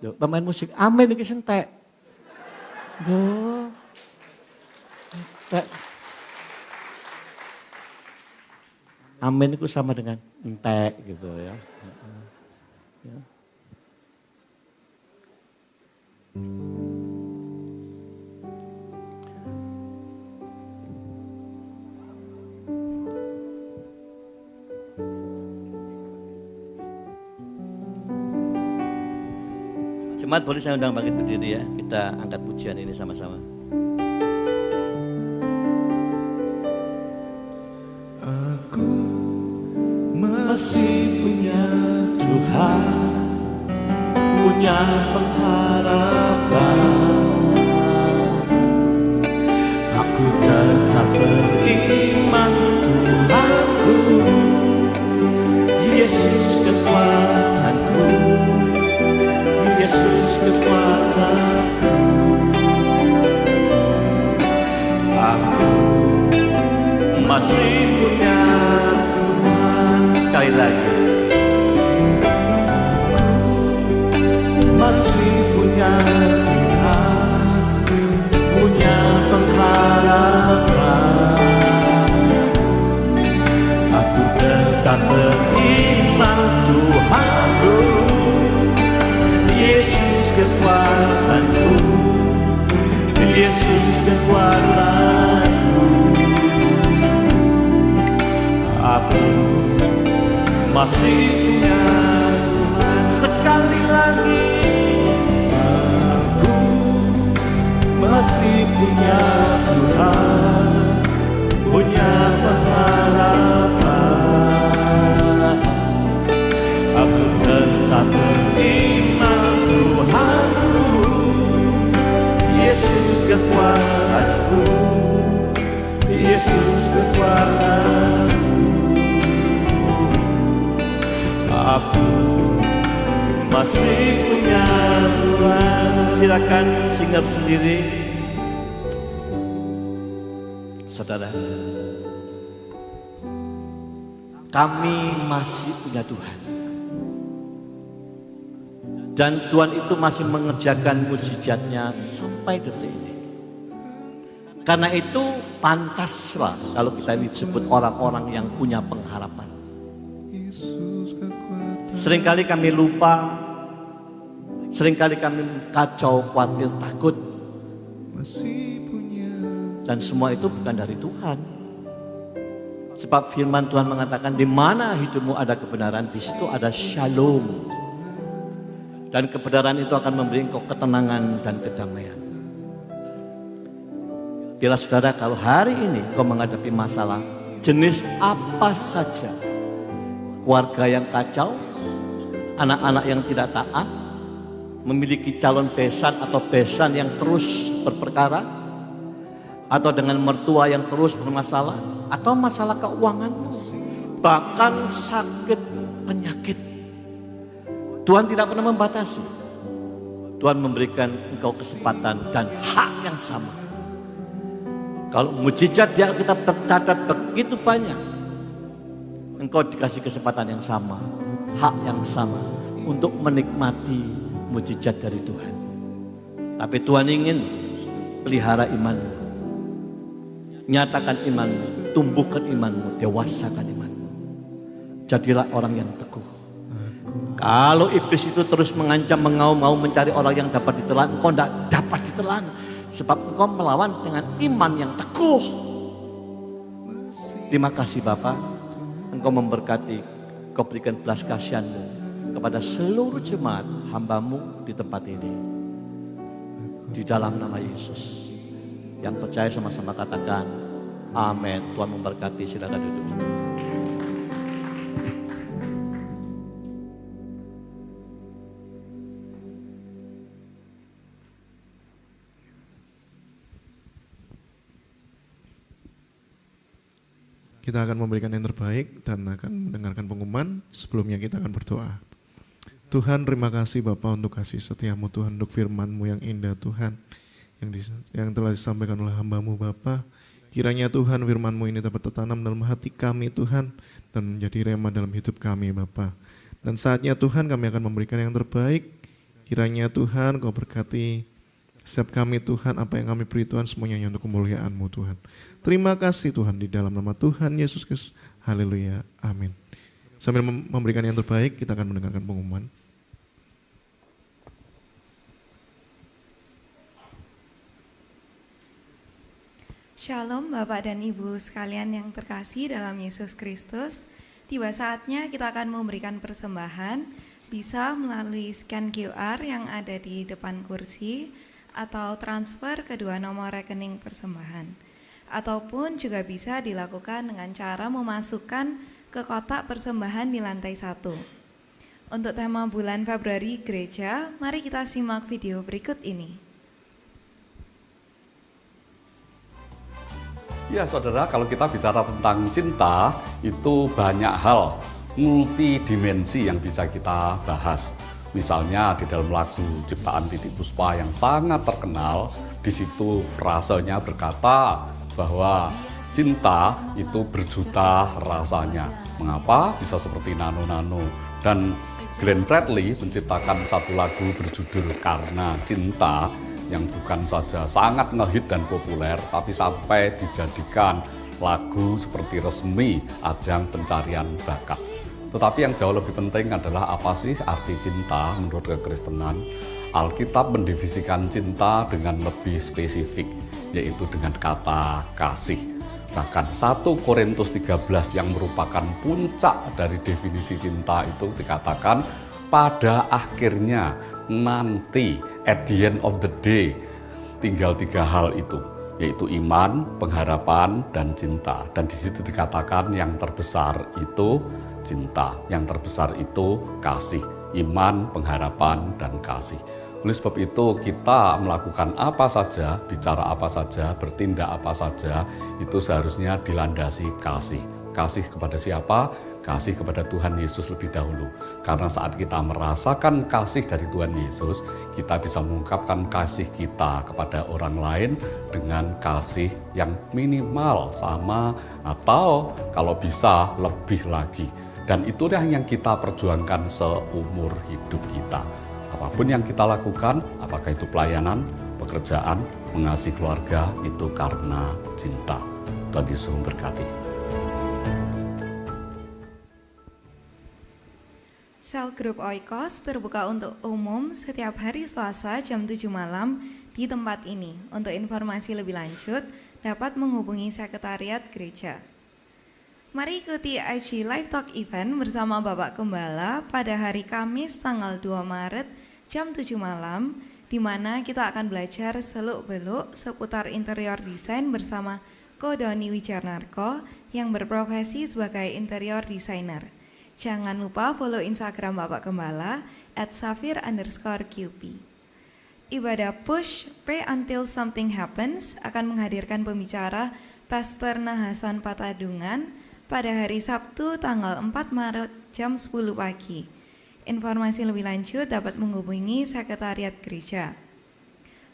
Duh, pemain musik, amin iki sentek. Duh. Entek. Amin itu sama dengan entek gitu ya. Ya. Jemaat boleh saya undang bangkit berdiri ya. Kita angkat pujian ini sama-sama. Masih punya Tuhan, punya pengharapan. Aku tetap beriman Tuhanku, Yesus kekuatanku, Yesus kekuatanku. Aku masih punya Tuhan. Sekali lagi. Yesus kekuatanku. Aku masih punya Tuhan. Sekali lagi, aku masih punya Tuhan, punya pengharapan. Aku tetap beriman Tuhanku, Yesus kekuatanku, Yesus kekuatanku. Aku masih punya Tuhan. Silakan singgah sendiri. Saudara, kami masih punya Tuhan. Dan Tuhan itu masih mengerjakan mujizatnya sampai detik ini. Karena itu pantaslah kalau kita ini disebut orang-orang yang punya pengharapan. Seringkali kami lupa, seringkali kami kacau, khawatir, takut. Dan semua itu bukan dari Tuhan. Sebab firman Tuhan mengatakan, di mana hidupmu ada kebenaran, di situ ada shalom. Dan kebenaran itu akan memberi engkau ketenangan dan kedamaian. Bila saudara, kalau hari ini kau menghadapi masalah jenis apa saja, keluarga yang kacau, anak-anak yang tidak taat, memiliki calon besan atau besan yang terus berperkara, atau dengan mertua yang terus bermasalah, atau masalah keuangan, bahkan sakit, penyakit, Tuhan tidak pernah membatasi. Tuhan memberikan engkau kesempatan dan hak yang sama. Kalau mujizat di Alkitab tercatat begitu banyak, engkau dikasih kesempatan yang sama, hak yang sama untuk menikmati mujizat dari Tuhan. Tapi Tuhan ingin pelihara imanmu, nyatakan imanmu, tumbuhkan imanmu, dewasakan imanmu. Jadilah orang yang teguh. Kalau iblis itu terus mengancam, mengaum-ngaum mencari orang yang dapat ditelan, engkau tidak dapat ditelan. Sebab engkau melawan dengan iman yang teguh. Terima kasih Bapa, engkau memberkati, engkau berikan belas kasihan-Mu kepada seluruh jemaat hamba-Mu di tempat ini. Di dalam nama Yesus. Yang percaya sama-sama katakan, amin. Tuhan memberkati, silakan duduk. Kita akan memberikan yang terbaik dan akan mendengarkan pengumuman. Sebelumnya kita akan berdoa. Tuhan, terima kasih Bapa untuk kasih setiamu Tuhan, untuk firman-Mu yang indah Tuhan, yang telah disampaikan oleh hamba-Mu Bapa. Kiranya Tuhan firman-Mu ini dapat tertanam dalam hati kami Tuhan, dan menjadi rema dalam hidup kami Bapa. Dan saatnya Tuhan kami akan memberikan yang terbaik. Kiranya Tuhan Kau berkati setiap kami Tuhan, apa yang kami beri Tuhan semuanya untuk kemuliaan-Mu Tuhan. Terima kasih Tuhan, di dalam nama Tuhan Yesus Kristus. Haleluya, amin. Sambil memberikan yang terbaik, kita akan mendengarkan pengumuman. Shalom Bapak dan Ibu sekalian yang terkasih dalam Yesus Kristus. Tiba saatnya kita akan memberikan persembahan, bisa melalui scan QR yang ada di depan kursi, atau transfer kedua nomor rekening persembahan. Ataupun juga bisa dilakukan dengan cara memasukkan ke kotak persembahan di lantai 1. Untuk tema bulan Februari Gereja, mari kita simak video berikut ini. Ya saudara, kalau kita bicara tentang cinta, itu banyak hal multidimensi yang bisa kita bahas. Misalnya di dalam lagu ciptaan Titik Puspa yang sangat terkenal, di situ frasenya berkata bahwa cinta itu berjuta rasanya. Mengapa bisa seperti nano-nano? Dan Glenn Fredly menciptakan satu lagu berjudul Karena Cinta, yang bukan saja sangat ngehit dan populer, tapi sampai dijadikan lagu seperti resmi ajang pencarian bakat. Tetapi yang jauh lebih penting adalah apa sih arti cinta menurut kekristenan? Alkitab mendefinisikan cinta dengan lebih spesifik, yaitu dengan kata kasih. Bahkan 1 Korintus 13 yang merupakan puncak dari definisi cinta itu dikatakan pada akhirnya nanti, at the end of the day, tinggal 3 hal itu, yaitu iman, pengharapan, dan cinta. Dan di situ dikatakan yang terbesar itu cinta, yang terbesar itu kasih, iman, pengharapan, dan kasih. Oleh sebab itu kita melakukan apa saja, bicara apa saja, bertindak apa saja, itu seharusnya dilandasi kasih. Kasih kepada siapa? Kasih kepada Tuhan Yesus lebih dahulu. Karena saat kita merasakan kasih dari Tuhan Yesus, kita bisa mengungkapkan kasih kita kepada orang lain dengan kasih yang minimal sama atau kalau bisa lebih lagi. Dan itulah yang kita perjuangkan seumur hidup kita. Apapun yang kita lakukan, apakah itu pelayanan, pekerjaan, mengasihi keluarga, itu karena cinta. Tuhan Yesus memberkati. Sel grup Oikos terbuka untuk umum setiap hari Selasa jam 7 malam di tempat ini. Untuk informasi lebih lanjut, dapat menghubungi Sekretariat Gereja. Mari ikuti IG Live Talk Event bersama Bapak Gembala pada hari Kamis tanggal 2 Maret jam 7 malam, di mana kita akan belajar seluk-beluk seputar interior desain bersama Ko Doni Wijarnarko yang berprofesi sebagai interior designer. Jangan lupa follow Instagram Bapak Gembala @safir_QP. Ibadah Push Pray Until Something Happens akan menghadirkan pembicara Pastor Nahasan Patadungan pada hari Sabtu tanggal 4 Maret jam 10 pagi. Informasi lebih lanjut dapat menghubungi Sekretariat Gereja.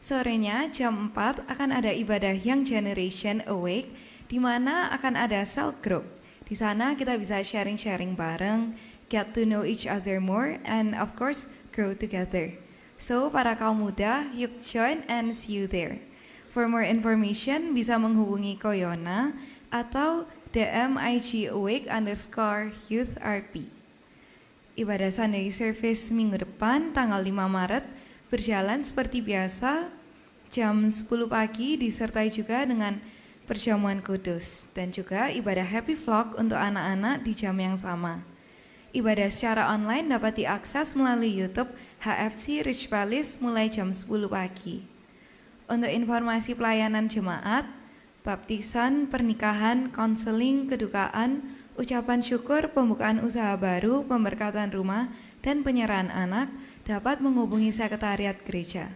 Sorenya jam 4 akan ada ibadah Young Generation Awake, di mana akan ada cell group. Di sana kita bisa sharing-sharing bareng, get to know each other more, and of course, grow together. So, para kaum muda, yuk join and see you there. For more information, bisa menghubungi Koyona atau DM IG awake_youth_rp. Ibadah Sunday Service minggu depan tanggal 5 Maret berjalan seperti biasa jam 10 pagi disertai juga dengan perjamuan kudus dan juga ibadah Happy Vlog untuk anak-anak di jam yang sama. Ibadah secara online dapat diakses melalui YouTube HFC Rich Palace mulai jam 10 pagi. Untuk informasi pelayanan jemaat, baptisan, pernikahan, konseling, kedukaan, ucapan syukur, pembukaan usaha baru, pemberkatan rumah, dan penyerahan anak dapat menghubungi Sekretariat Gereja.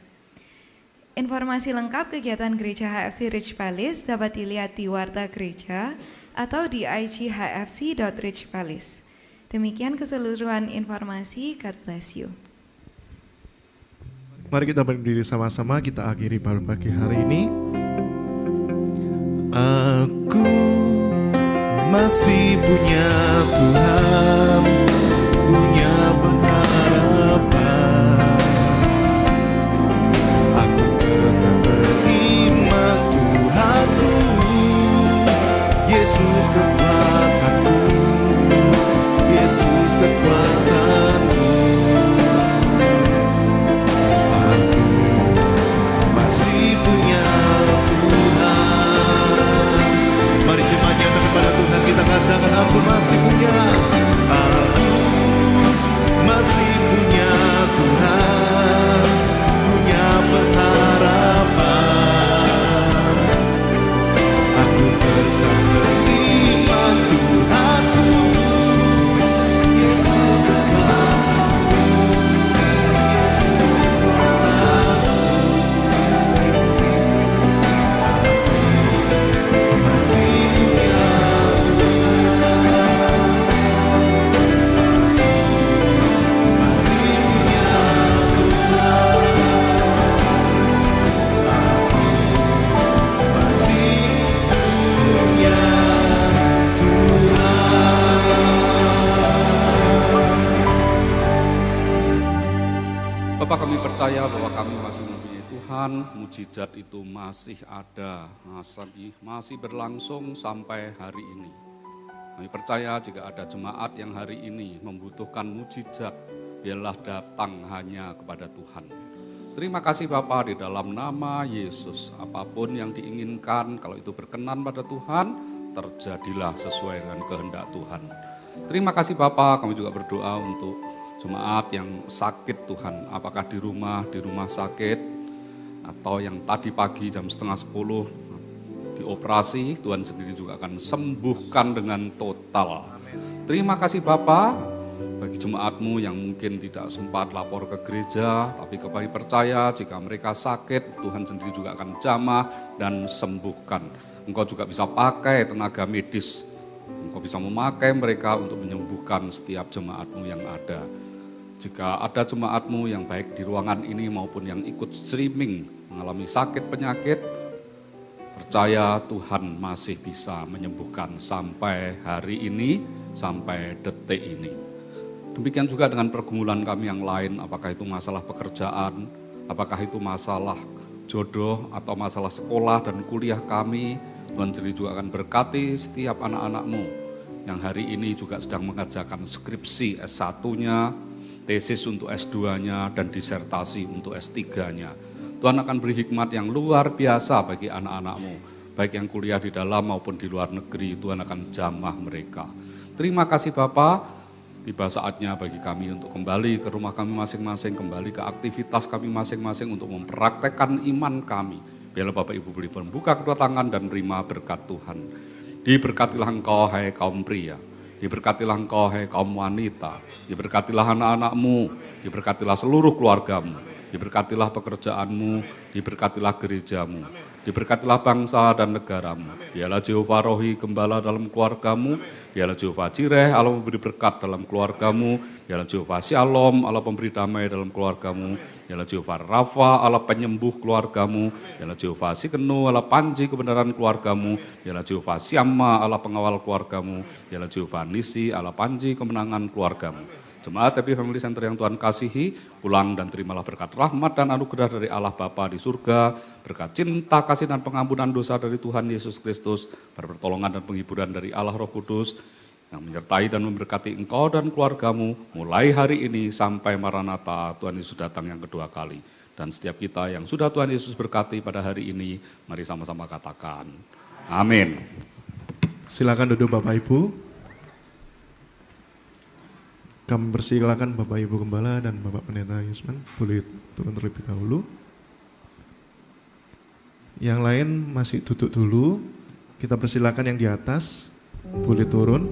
Informasi lengkap kegiatan Gereja HFC Rich Palace dapat dilihat di Warta Gereja atau di IG hfc.richpalace. Demikian keseluruhan informasi, God bless you. Mari kita berdiri sama-sama, kita akhiri pada pagi hari ini. Aku masih punya Tuhan, punya pengharapan. Aku tetap beriman Tuhanku, Yesus kekuatanku, Yesus kekuatanku. Aku masih punya Tuhan. Mari jemaat nyatakan kepada Tuhan, kita katakan aku masih punya, aku masih punya Tuhan, punya pengharapan. Aku tetap beriman Tuhanku, Yesus kekuatanku, Yesus kekuatanku. Masih punya Tuhan, masih punya Tuhan, masih punya Tuhan. Bapak, kami percaya bahwa kami masih mempunyai Tuhan, mujizat itu masih ada, masih berlangsung sampai hari ini. Kami percaya jika ada jemaat yang hari ini membutuhkan mujizat, biarlah datang hanya kepada Tuhan. Terima kasih Bapa, di dalam nama Yesus, apapun yang diinginkan, kalau itu berkenan pada Tuhan, terjadilah sesuai dengan kehendak Tuhan. Terima kasih Bapa, kami juga berdoa untuk jemaat yang sakit Tuhan, apakah di rumah sakit, atau yang tadi pagi jam 9:30 dioperasi, Tuhan sendiri juga akan sembuhkan dengan total. Terima kasih Bapa, bagi jemaatmu yang mungkin tidak sempat lapor ke gereja, tapi kami percaya jika mereka sakit, Tuhan sendiri juga akan jamah dan sembuhkan. Engkau juga bisa pakai tenaga medis, Engkau bisa memakai mereka untuk menyembuhkan setiap jemaatmu yang ada. Jika ada jemaatmu yang baik di ruangan ini maupun yang ikut streaming mengalami sakit penyakit, percaya Tuhan masih bisa menyembuhkan sampai hari ini, sampai detik ini. Demikian juga dengan pergumulan kami yang lain, apakah itu masalah pekerjaan, apakah itu masalah jodoh, atau masalah sekolah dan kuliah kami, Tuhan sendiri juga akan berkati setiap anak-anakmu yang hari ini juga sedang mengerjakan skripsi S1-nya, tesis untuk S2-nya, dan disertasi untuk S3-nya. Tuhan akan beri hikmat yang luar biasa bagi anak-anakmu, baik yang kuliah di dalam maupun di luar negeri, Tuhan akan jamah mereka. Terima kasih Bapak. Tiba saatnya bagi kami untuk kembali ke rumah kami masing-masing, kembali ke aktivitas kami masing-masing untuk mempraktekkan iman kami. Biarlah Bapak Ibu boleh membuka kedua tangan dan menerima berkat Tuhan. Diberkatilah engkau hai kaum pria, diberkatilah engkau hai kaum wanita, diberkatilah anak-anakmu, diberkatilah seluruh keluargamu, diberkatilah pekerjaanmu, diberkatilah gerejamu, diberkatilah bangsa dan negaramu. Dialah Jehovah Rohi gembala dalam keluargamu, dialah Jehovah Jireh, Allah memberi berkat dalam keluargamu, dialah Jehovah Shalom, Allah pemberi damai dalam keluargamu, dialah Jehovah Rafa, Allah penyembuh keluargamu, dialah Jehovah Sikenu, Allah panji kebenaran keluargamu, dialah Jehovah Syama, Allah pengawal keluargamu, dialah Jehovah Nisi, Allah panji kemenangan keluargamu. Jemaat Happy Family Center yang Tuhan kasihi, pulang dan terimalah berkat rahmat dan anugerah dari Allah Bapa di surga, berkat cinta, kasih dan pengampunan dosa dari Tuhan Yesus Kristus, pertolongan dan penghiburan dari Allah Roh Kudus, yang menyertai dan memberkati engkau dan keluargamu, mulai hari ini sampai Maranatha, Tuhan Yesus datang yang kedua kali. Dan setiap kita yang sudah Tuhan Yesus berkati pada hari ini, mari sama-sama katakan, amin. Silakan duduk Bapak Ibu. Kami persilakan Bapak Ibu Gembala dan Bapak Pendeta Yusman boleh turun terlebih dahulu. Yang lain masih duduk dulu. Kita persilakan yang di atas boleh turun.